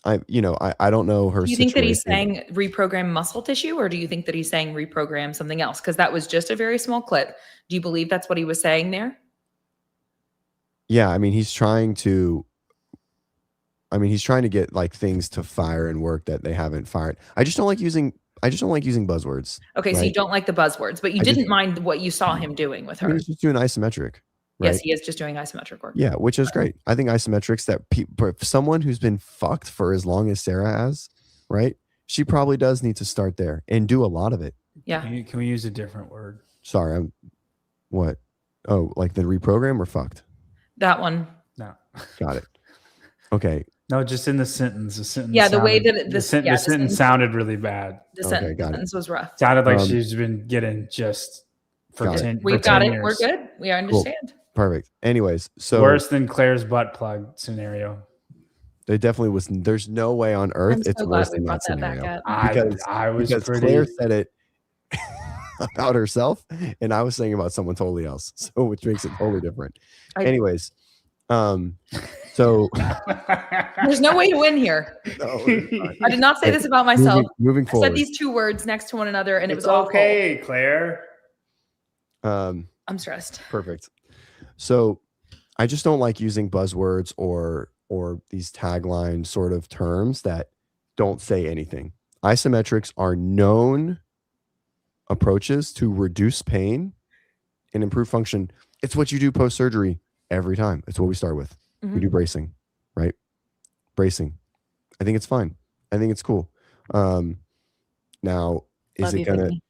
I don't know her. Do you think that he's situation. saying reprogram muscle tissue, or do you think that he's saying reprogram something else? Because that was just a very small clip. Do you believe that's what he was saying there? Yeah, I mean, he's trying to get like things to fire and work that they haven't fired. I just don't like using buzzwords. Okay, so right? you don't like the buzzwords, but you didn't mind what you saw him doing with her. He's just doing isometric. Right? Yes, he is just doing isometric work. Yeah, which is great. I think isometrics for someone who's been fucked for as long as Sarah has, right? She probably does need to start there and do a lot of it. Yeah. Can we use a different word? Sorry, what? Oh, like the reprogram or fucked? That one. No. Got it. Okay. No, just in the sentence. The sentence. Yeah, the way sounded- that the sentence sounded really bad. The Okay, got it. sentence was rough. Sounded like she's been getting just for Got it. 10 We've for got 10 it. years. We're good. We understand. Perfect. Anyways, so Worse than Claire's butt plug scenario. there definitely was. There's no way on earth I'm it's so glad worse we than brought that that back scenario. up. Because- I was Because pretty. Claire said it about herself, and I was saying about someone totally else. So which makes it totally different. Anyways, so There's no way to win here. no, it's fine. I did not say this about myself. Moving I forward. said these two words next to one another, and it It's was awful. okay, Claire. I'm stressed. Perfect. So I just don't like using buzzwords or these tagline sort of terms that don't say anything. Isometrics are known approaches to reduce pain and improve function. It's what you do post-surgery every time. It's what we start with. We Mhm. do bracing, right? Bracing. I think it's fine. I think it's cool. Now, Love you, Vicky.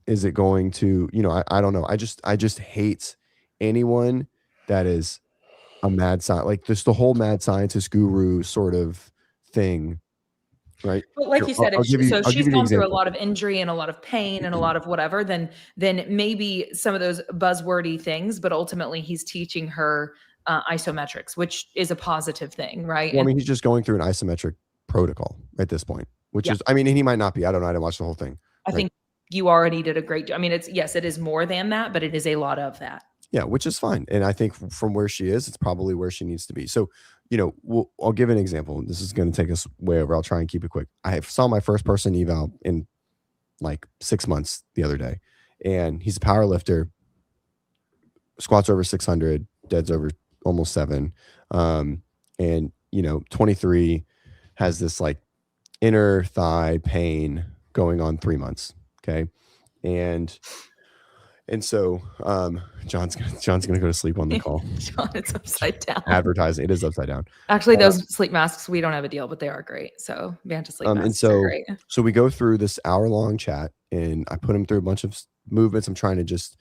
is it going to, I don't know. I just hate anyone that is a mad scientist, like just the whole mad scientist guru sort of thing, right? But like Here, you said, I'll give you- so I'll give she's you the gone through a example. lot of injury and a lot of pain and a lot of whatever, then maybe some of those buzzwordy things, but ultimately he's teaching her isometrics, which is a positive thing, right? Well, I mean, he's just going through an isometric protocol at this point, which Yeah. is, I mean, and he might not be. I don't know. I didn't watch the whole thing. I think you already did a great job. I mean, yes, it is more than that, but it is a lot of that. Yeah, which is fine. And I think from where she is, it's probably where she needs to be. So, I'll give an example. This is going to take us way over. I'll try and keep it quick. I saw my first person eval in like 6 months the other day, and he's a power lifter, squats over 600, deads over almost 7. And 23, has this like inner thigh pain going on 3 months. Okay. And so John's gonna go to sleep on the call. John, it's upside down. Advertising, it is upside down. Actually, those sleep masks, we don't have a deal, but they are great. So Vanta sleep masks are great. So we go through this hour-long chat, and I put him through a bunch of movements. I'm trying to just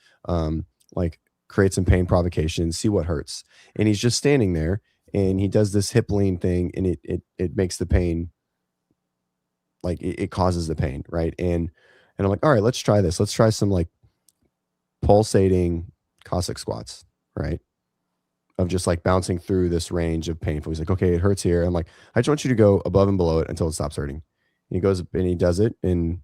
like create some pain provocation, see what hurts. And he's just standing there, and he does this hip lean thing, and it makes the pain, like it causes the pain, right? And I'm like, all right, let's try this. Let's try some like pulsating Cossack squats, right? Of just like bouncing through this range of painful. He's like, okay, it hurts here. I'm like, I just want you to go above and below it until it stops hurting. And he goes and he does it, and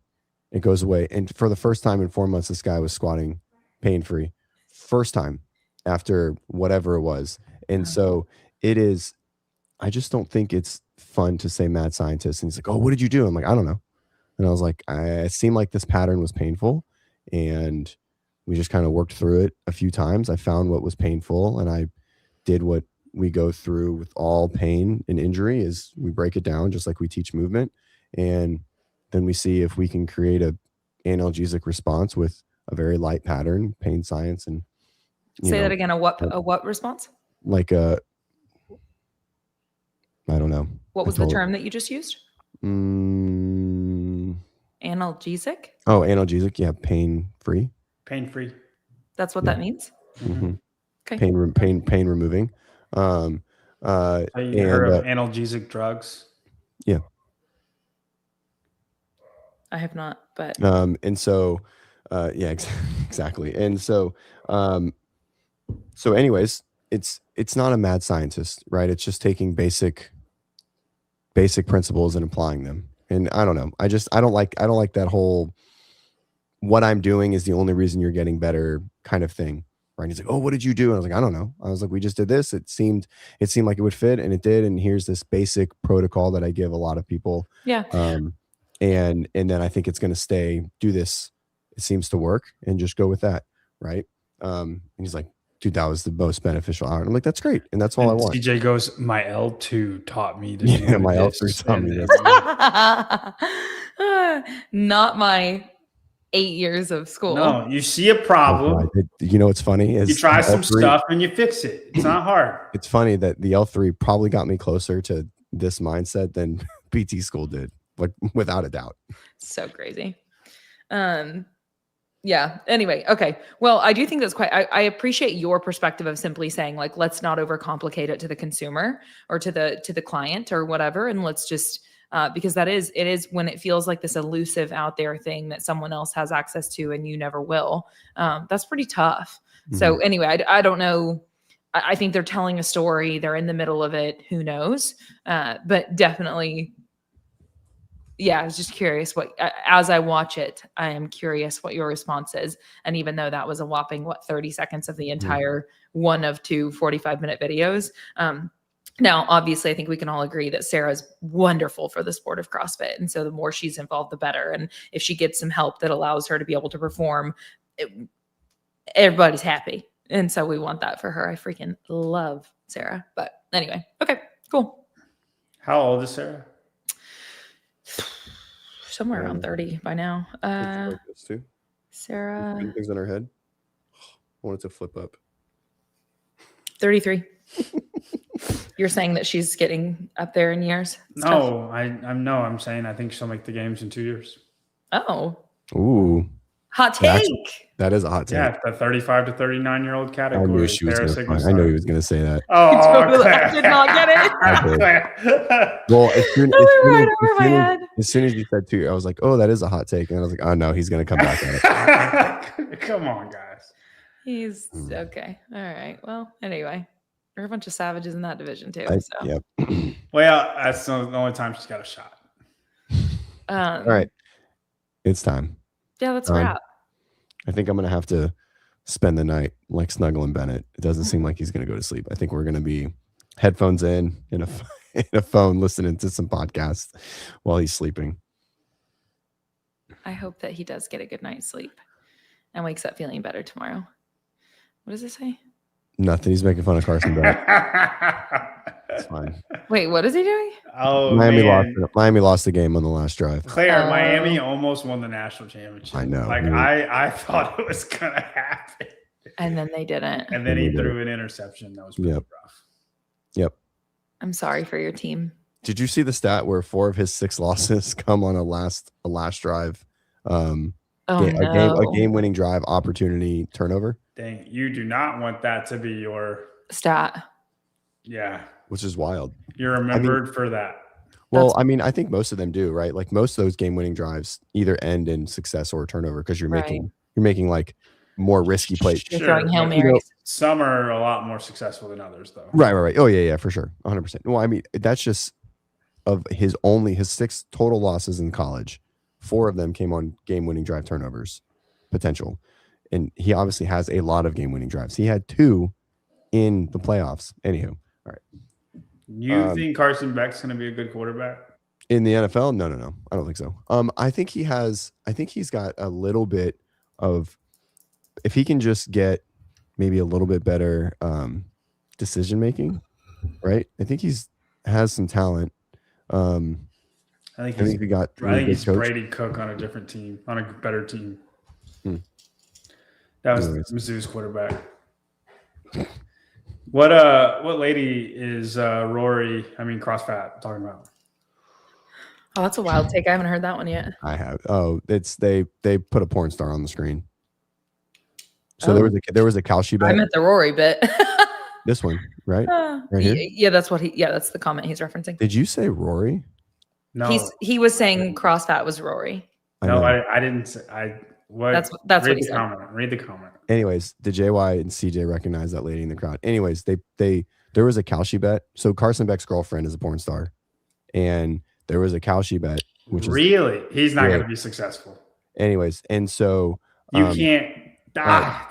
it goes away. And for the first time in 4 months, this guy was squatting pain-free. First time after whatever it was. And so it is, I just don't think it's fun to say mad scientist. And he's like, oh, what did you do? I'm like, I don't know. And I was like, it seemed like this pattern was painful, and we just kind of worked through it a few times. I found what was painful, and I did what we go through with all pain and injury is we break it down just like we teach movement. And then we see if we can create a analgesic response with a very light pattern, pain science. And say that again. A what response? Like I don't know. What was the term that you just used? Analgesic? Oh, analgesic. Yeah. Pain-free. Pain-free. That's what that means? Mm-hmm. Okay. Pain removing. Have you heard of analgesic drugs? Yeah. I have not, but and so yeah, exactly. And so anyways, it's not a mad scientist, right? It's just taking basic principles and applying them. And I don't know. I don't like that whole what I'm doing is the only reason you're getting better kind of thing. Right. He's like, oh, what did you do? And I was like, I don't know. I was like, we just did this. It seemed like it would fit, and it did. And here's this basic protocol that I give a lot of people. Yeah. And then I think it's going to do this. It seems to work, and just go with that. Right. And he's like, dude, that was the most beneficial hour. And I'm like, that's great. And that's all I want. CJ goes, my L2 taught me to do my L3 taught me this. Not my 8 years of school. No, you see a problem. What's funny is you try some stuff and you fix it. It's not hard. It's funny that the L3 probably got me closer to this mindset than PT school did, like without a doubt. So crazy. Yeah. Anyway. Okay. Well, I do think that's I appreciate your perspective of simply saying like, let's not overcomplicate it to the consumer or to the client or whatever. And let's just, because it is when it feels like this elusive out there thing that someone else has access to and you never will. That's pretty tough. Mm-hmm. So anyway, I don't know. I think they're telling a story. They're in the middle of it. Who knows? But definitely, yeah, I was just curious as I watch it, I am curious what your response is. And even though that was a whopping, 30 seconds of the entire one of 2 45-minute videos. Now, obviously, I think we can all agree that Sarah's wonderful for the sport of CrossFit. And so the more she's involved, the better. And if she gets some help that allows her to be able to perform, everybody's happy. And so we want that for her. I freaking love Sarah. But anyway, okay, cool. How old is Sarah? Somewhere around 30 by now. Sarah. Things in her head. I want it to flip up. 33. You're saying that she's getting up there in years? No, I'm saying I think she'll make the games in 2 years. Oh. Ooh. Hot take. That is a hot take. Yeah, the 35 to 39-year-old category. I knew he was going to say that. Oh, I did not get it. Well, as soon as you said 2, I was like, oh, that is a hot take. And I was like, oh, no, he's going to come back at it. Come on, guys. He's okay. All right. Well, anyway, we're a bunch of savages in that division too. Yep. Well, that's the only time she's got a shot. All right. It's time. Yeah, that's a wrap. I think I'm going to have to spend the night like snuggling Bennett. It doesn't seem like he's going to go to sleep. I think we're going to be headphones in a phone listening to some podcasts while he's sleeping. I hope that he does get a good night's sleep and wakes up feeling better tomorrow. What does it say? Nothing. He's making fun of Carson Beck. It's fine. Wait, what is he doing? Oh, Miami lost the game on the last drive. Claire, Miami almost won the national championship. I know. Like I thought it was gonna happen, and then they didn't. And then he threw an interception. That was pretty rough. Yep. I'm sorry for your team. Did you see the stat where 4 of his 6 losses come on a last drive? A game-winning drive, opportunity, turnover. Dang, you do not want that to be your stat. Yeah. Which is wild. You're remembered for that. Well, I think most of them do, right? Like most of those game-winning drives either end in success or turnover because you're making like more risky plays. You're throwing Hail Marys. Some are a lot more successful than others, though. Right. Oh yeah, for sure, 100%. Well, I mean, that's just of his 6 total losses in college. 4 of them came on game-winning drive turnovers potential, and he obviously has a lot of game-winning drives. He had 2 in the playoffs. Anywho, all right. You think Carson Beck's going to be a good quarterback in the NFL? No. I don't think so. I think he's got a little bit of, if he can just get maybe a little bit better decision making, right? I think has some talent. I think he's Brady Cook on a different team, on a better team. That was Mizzou's quarterback. What lady is CrossFit talking about? Oh, that's a wild take. I haven't heard that one yet. I have. Oh, it's they put a porn star on the screen. So there was a Kalshi bet. I meant the Rory bit. This one, right? Right here? Yeah, that's the comment he's referencing. Did you say Rory? No. He was saying CrossFit was Rory. No, I didn't say that's what he said. Read the comment. Anyways, did JY and CJ recognize that lady in the crowd? Anyways, there was a Kalshi bet. So Carson Beck's girlfriend is a porn star. And there was a Kalshi bet, which is he's not going to be successful. Anyways, and so you can't.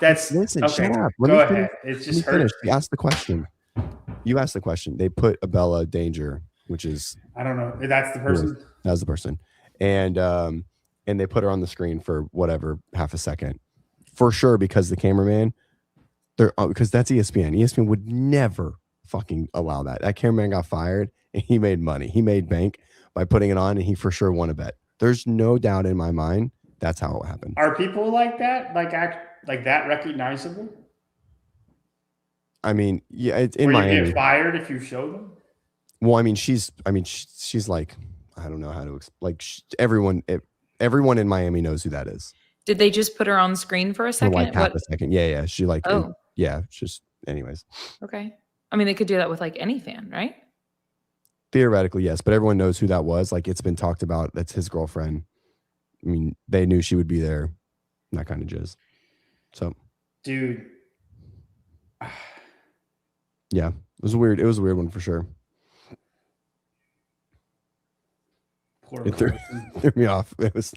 Listen, okay. shut up. Go ahead. It's just finish. You asked the question. They put Abella Danger, which is I don't know. That's the person. That's the person, and they put her on the screen for whatever half a second, for sure, because the cameraman, because that's ESPN. ESPN would never fucking allow that. That cameraman got fired, and he made money. He made bank by putting it on, and he for sure won a bet. There's no doubt in my mind that's how it happened. Are people like that? Like that recognizable? I mean, yeah, it's in Miami. Miami. You get fired if you show them? Well, I mean, she's like, I don't know how to like everyone in Miami knows who that is. Did they just put her on screen for a second? For like half a second. Yeah. She like, just anyways. Okay. I mean, they could do that with like any fan, right? Theoretically, yes, but everyone knows who that was. Like, it's been talked about. That's his girlfriend. I mean, they knew she would be there. That kind of jizz. So, dude. Yeah, it was weird. It was a weird one for sure. It threw me off. It was.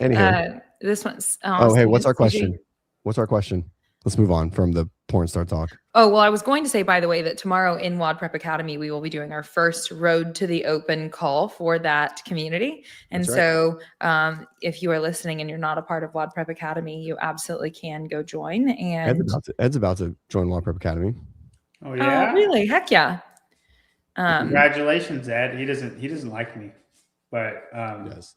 Anyhow, this one's. Hey, what's our question? What's our question? Let's move on from the porn star talk. Oh, well, I was going to say, by the way, that tomorrow in WODprep Academy, we will be doing our first Road to the Open call for that community. And so if you are listening and you're not a part of WODprep Academy, you absolutely can go join. And Ed's about to join WODprep Academy. Oh, yeah? Really? Heck yeah. Congratulations, Ed. He doesn't like me, but he does.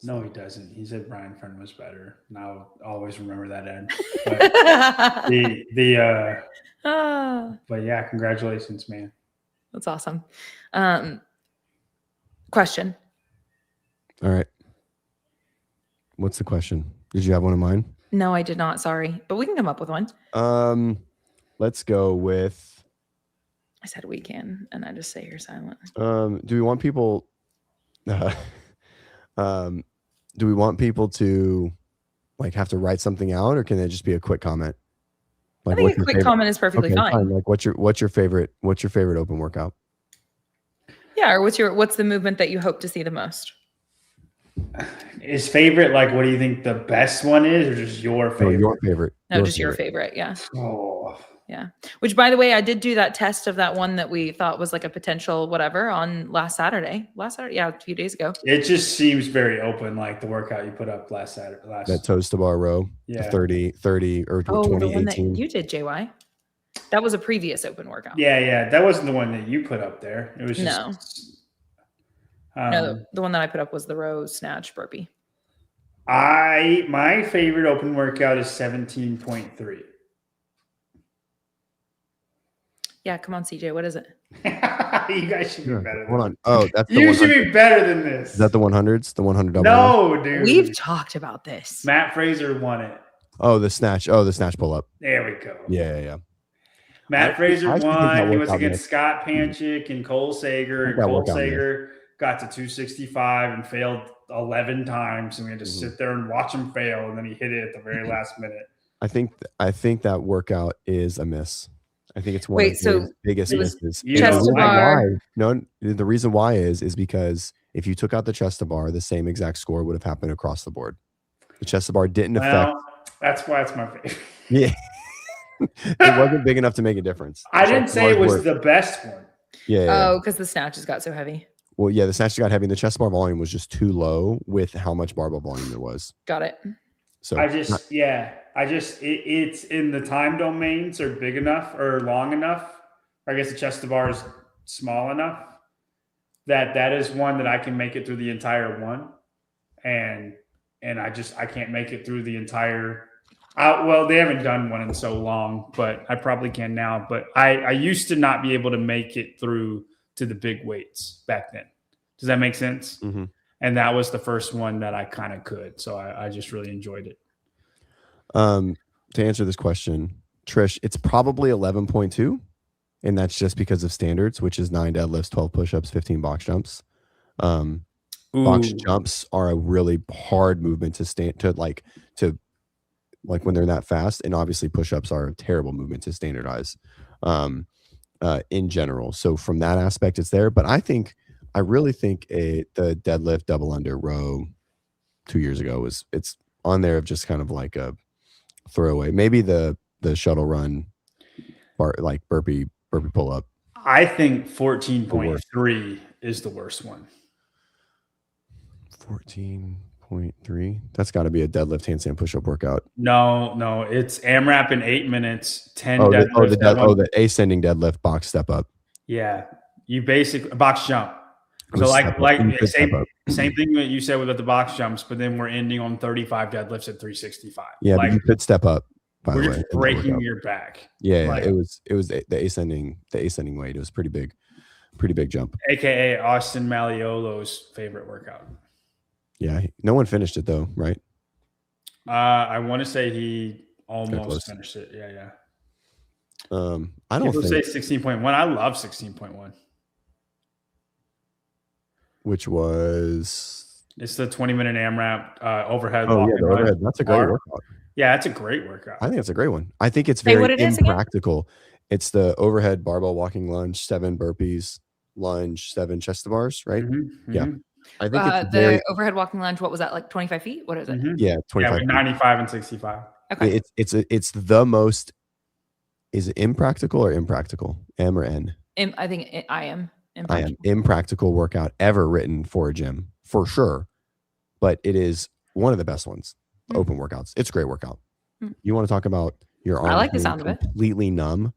No, he doesn't. He said Brian Friend was better. And I'll always remember that, Ed. But but yeah, congratulations, man. That's awesome. Question. All right. What's the question? Did you have one of mine? No, I did not. Sorry, but we can come up with one. Let's go with. I said we can, and I just say you're silent. Do we want people? Do we want people to like have to write something out, or can it just be a quick comment? Like, I think a quick comment is perfectly fine. Like, what's your favorite open workout? Yeah, or what's the movement that you hope to see the most? Is favorite like what do you think the best one is, or just your No, favorite? your favorite. No, just your favorite. Yeah. Oh, Yeah. Which, by the way, I did do that test of that one that we thought was like a potential whatever on last Saturday. Yeah, a few days ago. it just seems very open, like the workout you put up last Saturday. That toes to bar row. Yeah. 30 or Oh, the one that 2018. you did, JY. That was a previous open workout. Yeah, that wasn't the one that you put up there. It was just no, the one that I put up was the row snatch burpee. My favorite open workout is 17.3. Yeah, come on, CJ. What is it? You guys should be better than Hold on. Oh, that's the you 100. should be better than this. Is that the 100s? The 100 double? No, dude. We've talked about this. Matt Fraser won it. Oh, the snatch. Oh, the snatch pull up. There we go. Yeah. Matt Fraser I actually think that won. He was workout against missed. Scott Panchik and Cole Sager. And That Cole workout Sager got to 265 and failed 11 times. And we had to sit there and watch him fail. And then he hit it at the very last minute. I think that workout is a miss. I think it's one of his biggest misses. Chest to bar. The reason why is because if you took out the chest to bar, the same exact score would have happened across the board. The chest to bar didn't affect. That's why it's my favorite. Yeah. It wasn't big enough to make a difference. I didn't say it was the best one. Yeah. Oh, because the snatches got so heavy. Well, yeah, the snatches got heavy. And the chest bar volume was just too low with how much barbell volume there was. Got it. So it's in the time domains are big enough or long enough. Or I guess the chest to bar is small enough that is one that I can make it through the entire one, and I can't make it through the entire. Well, they haven't done one in so long, but I probably can now. But I used to not be able to make it through to the big weights back then. Does that make sense? Mm-hmm. And that was the first one that I kind of could. So I just really enjoyed it. To answer this question, Trish, it's probably 11.2. And that's just because of standards, which is 9 deadlifts, 12 push-ups, 15 box jumps. Box jumps are a really hard movement to when they're that fast. And obviously push-ups are a terrible movement to standardize in general. So from that aspect, it's there. But I really think the deadlift double under row 2 years ago it's on there of just kind of like a throwaway. Maybe the shuttle run like burpee pull up. I think 14.3 is the worst one. 14.3. That's got to be a deadlift handstand push-up workout. No, it's AMRAP in 8 minutes, 10 deadlifts. the ascending deadlift box step up. Yeah, you basically box jump. So same thing that you said with the box jumps, but then we're ending on 35 deadlifts at 365. Yeah, but you could step up. By we're the way, just breaking your back. Yeah, it was the ascending weight. It was pretty big jump. AKA Austin Maliolo's favorite workout. Yeah, no one finished it though, right? I want to say he almost finished it. Yeah. I don't say 16.1. I love 16.1. Which was it's the 20-minute AMRAP overhead. Oh yeah, the overhead. That's a great workout. Yeah, that's a great workout. I think it's a great one. I think it's very impractical. It's the overhead barbell walking lunge, 7 burpees, lunge, 7 chest to bars, right? Mm-hmm. Yeah. I think it's overhead walking lunge. What was that, like 25 feet? What is it? Mm-hmm. Yeah, 25. Yeah, 95 and 65. Okay. It's the most. Is it impractical or impractical? M or N? I think I am. Impractical workout ever written for a gym, for sure. But it is one of the best ones. Open workouts. It's a great workout. You want to talk about your arms? I like the sound of it. Completely numb.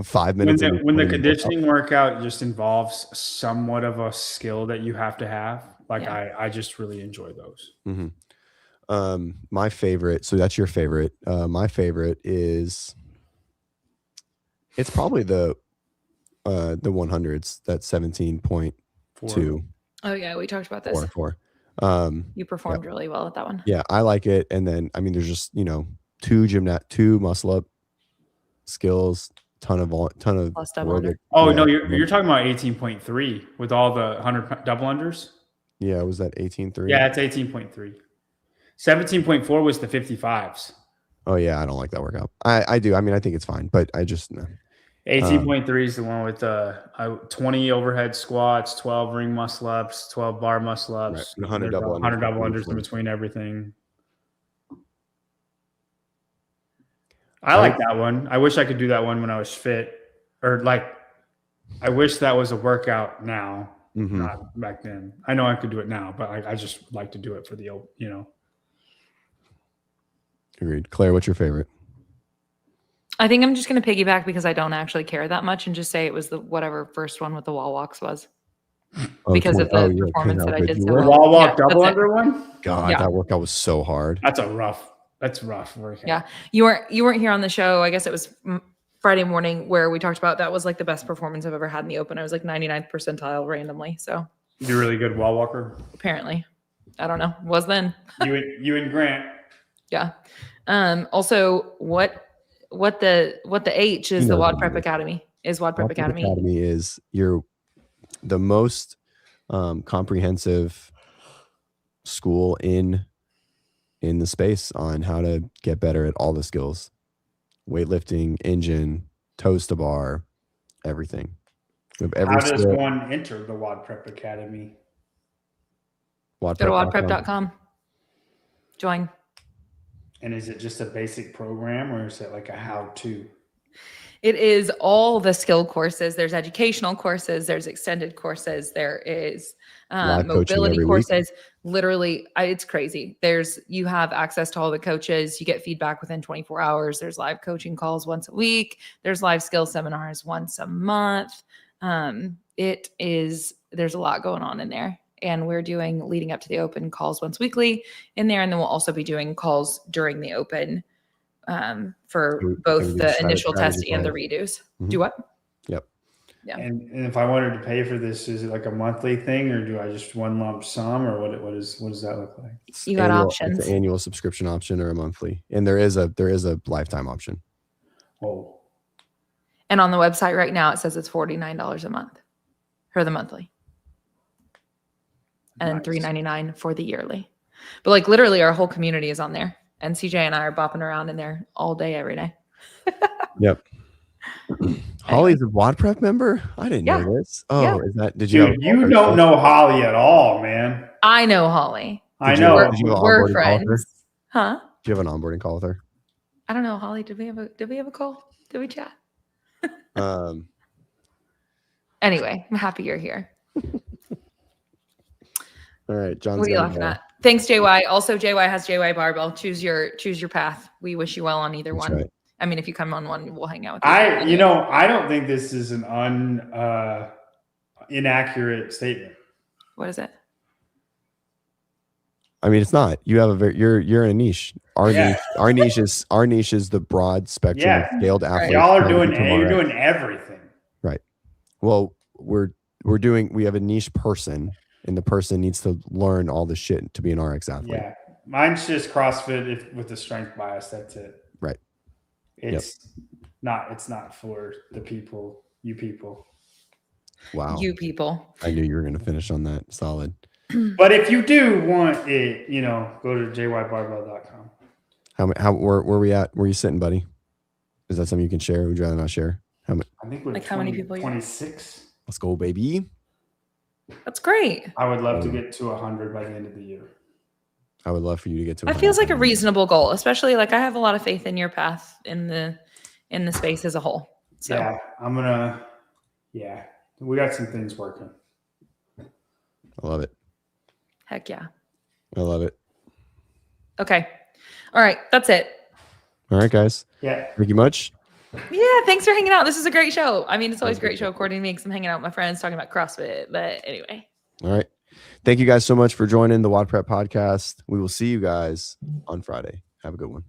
5 minutes. When the conditioning workout just involves somewhat of a skill that you have to have. I just really enjoy those. Mm-hmm. My favorite. So that's your favorite. My favorite is. It's probably the 100s. That's 17.2. Oh yeah, we talked about this. 4. You performed really well at that one. Yeah, I like it. And then there's just 2 muscle up skills, ton of plus double under. Oh no, you're talking about 18.3 with all the 100 double unders. Yeah, was that 18.3? Yeah, it's 18.3. 17.4 was the 55s. Oh yeah, I don't like that workout. I do. I think it's fine, but I just no. AC.3 is the one with 20 overhead squats, 12 ring muscle ups, 12 bar muscle ups, Right. 100 double 100 double unders unders in between everything. I like that one. I wish I could do that one when I was fit, or like, I wish that was a workout now, not back then. I know I could do it now, but I just like to do it for the, Agreed. Claire, what's your favorite? I think I'm just going to piggyback because I don't actually care that much and just say it was the whatever first one with the wall walks was. Because of the performance that I did so well. Wall walk double under one? God, that workout was so hard. That's rough workout. Yeah. You weren't here on the show. I guess it was Friday morning where we talked about that was like the best performance I've ever had in the open. I was like 99th percentile randomly. So you're a really good wall walker. Apparently. I don't know. Was then. You and Grant. Yeah. Also what the H is the WODprep Academy. Is WODprep Academy. Academy is the most comprehensive school in the space on how to get better at all the skills. Weightlifting, engine, toes to bar, everything. How does one enter the WODprep Academy? Go to WODprep.com. Join. And is it just a basic program or is it like a how-to? It is all the skill courses. There's educational courses. There's extended courses. There is mobility courses. Literally, it's crazy. You have access to all the coaches. You get feedback within 24 hours. There's live coaching calls once a week. There's live skill seminars once a month. There's a lot going on in there. And we're doing leading up to the open calls once weekly in there. And then we'll also be doing calls during the open for both the initial test and the redos. Do what? Yep. Yeah. And if I wanted to pay for this, is it like a monthly thing or do I just one lump sum or what does that look like? You got options. It's an annual subscription option or a monthly. And there is a lifetime option. Oh. And on the website right now, it says it's $49 a month for the monthly. And then $3.99 for the yearly. But like literally our whole community is on there. And CJ and I are bopping around in there all day, every day. Yep. Holly's a WODprep member? I didn't know this. Oh, is that, did you? Dude, you don't know Holly at all, man. I know Holly. I know. We're friends. Huh? Do you have an onboarding call with her? I don't know, Holly. Did we have a call? Did we chat? Anyway, I'm happy you're here. All right, John. What are you laughing at? Thanks, JY. Also, JY has JY Barbell. Choose your path. We wish you well on either one. Right. I mean, if you come on one, we'll hang out with you. I don't think this is an inaccurate statement. What is it? I mean, it's not. You have you're in a niche. Our niche is the broad spectrum of scaled athletes. Y'all are doing you're doing everything. Right. Well, we have a niche person. And the person needs to learn all the shit to be an RX athlete. Yeah. Mine's just CrossFit with the strength bias. That's it. Right. It's not for the people, you people. Wow. You people. I knew you were going to finish on that. Solid. But if you do want it, go to jybarbell.com. Where we at? Where are you sitting, buddy? Is that something you can share? Would you rather not share? I think we're how many people? 26. Let's go, baby. That's great. I would love to get to 100 by the end of the year. I would love for you to get to 100. That feels like a reasonable goal, especially like I have a lot of faith in your path in the space as a whole. So yeah, we got some things working. I love it. Heck yeah. I love it. Okay. All right. That's it. All right, guys. Yeah. Thank you much. Yeah, thanks for hanging out. This is a great show. I mean, it's always a great show according to me because I'm hanging out with my friends talking about CrossFit. But anyway. All right. Thank you guys so much for joining the WODprep podcast. We will see you guys on Friday. Have a good one.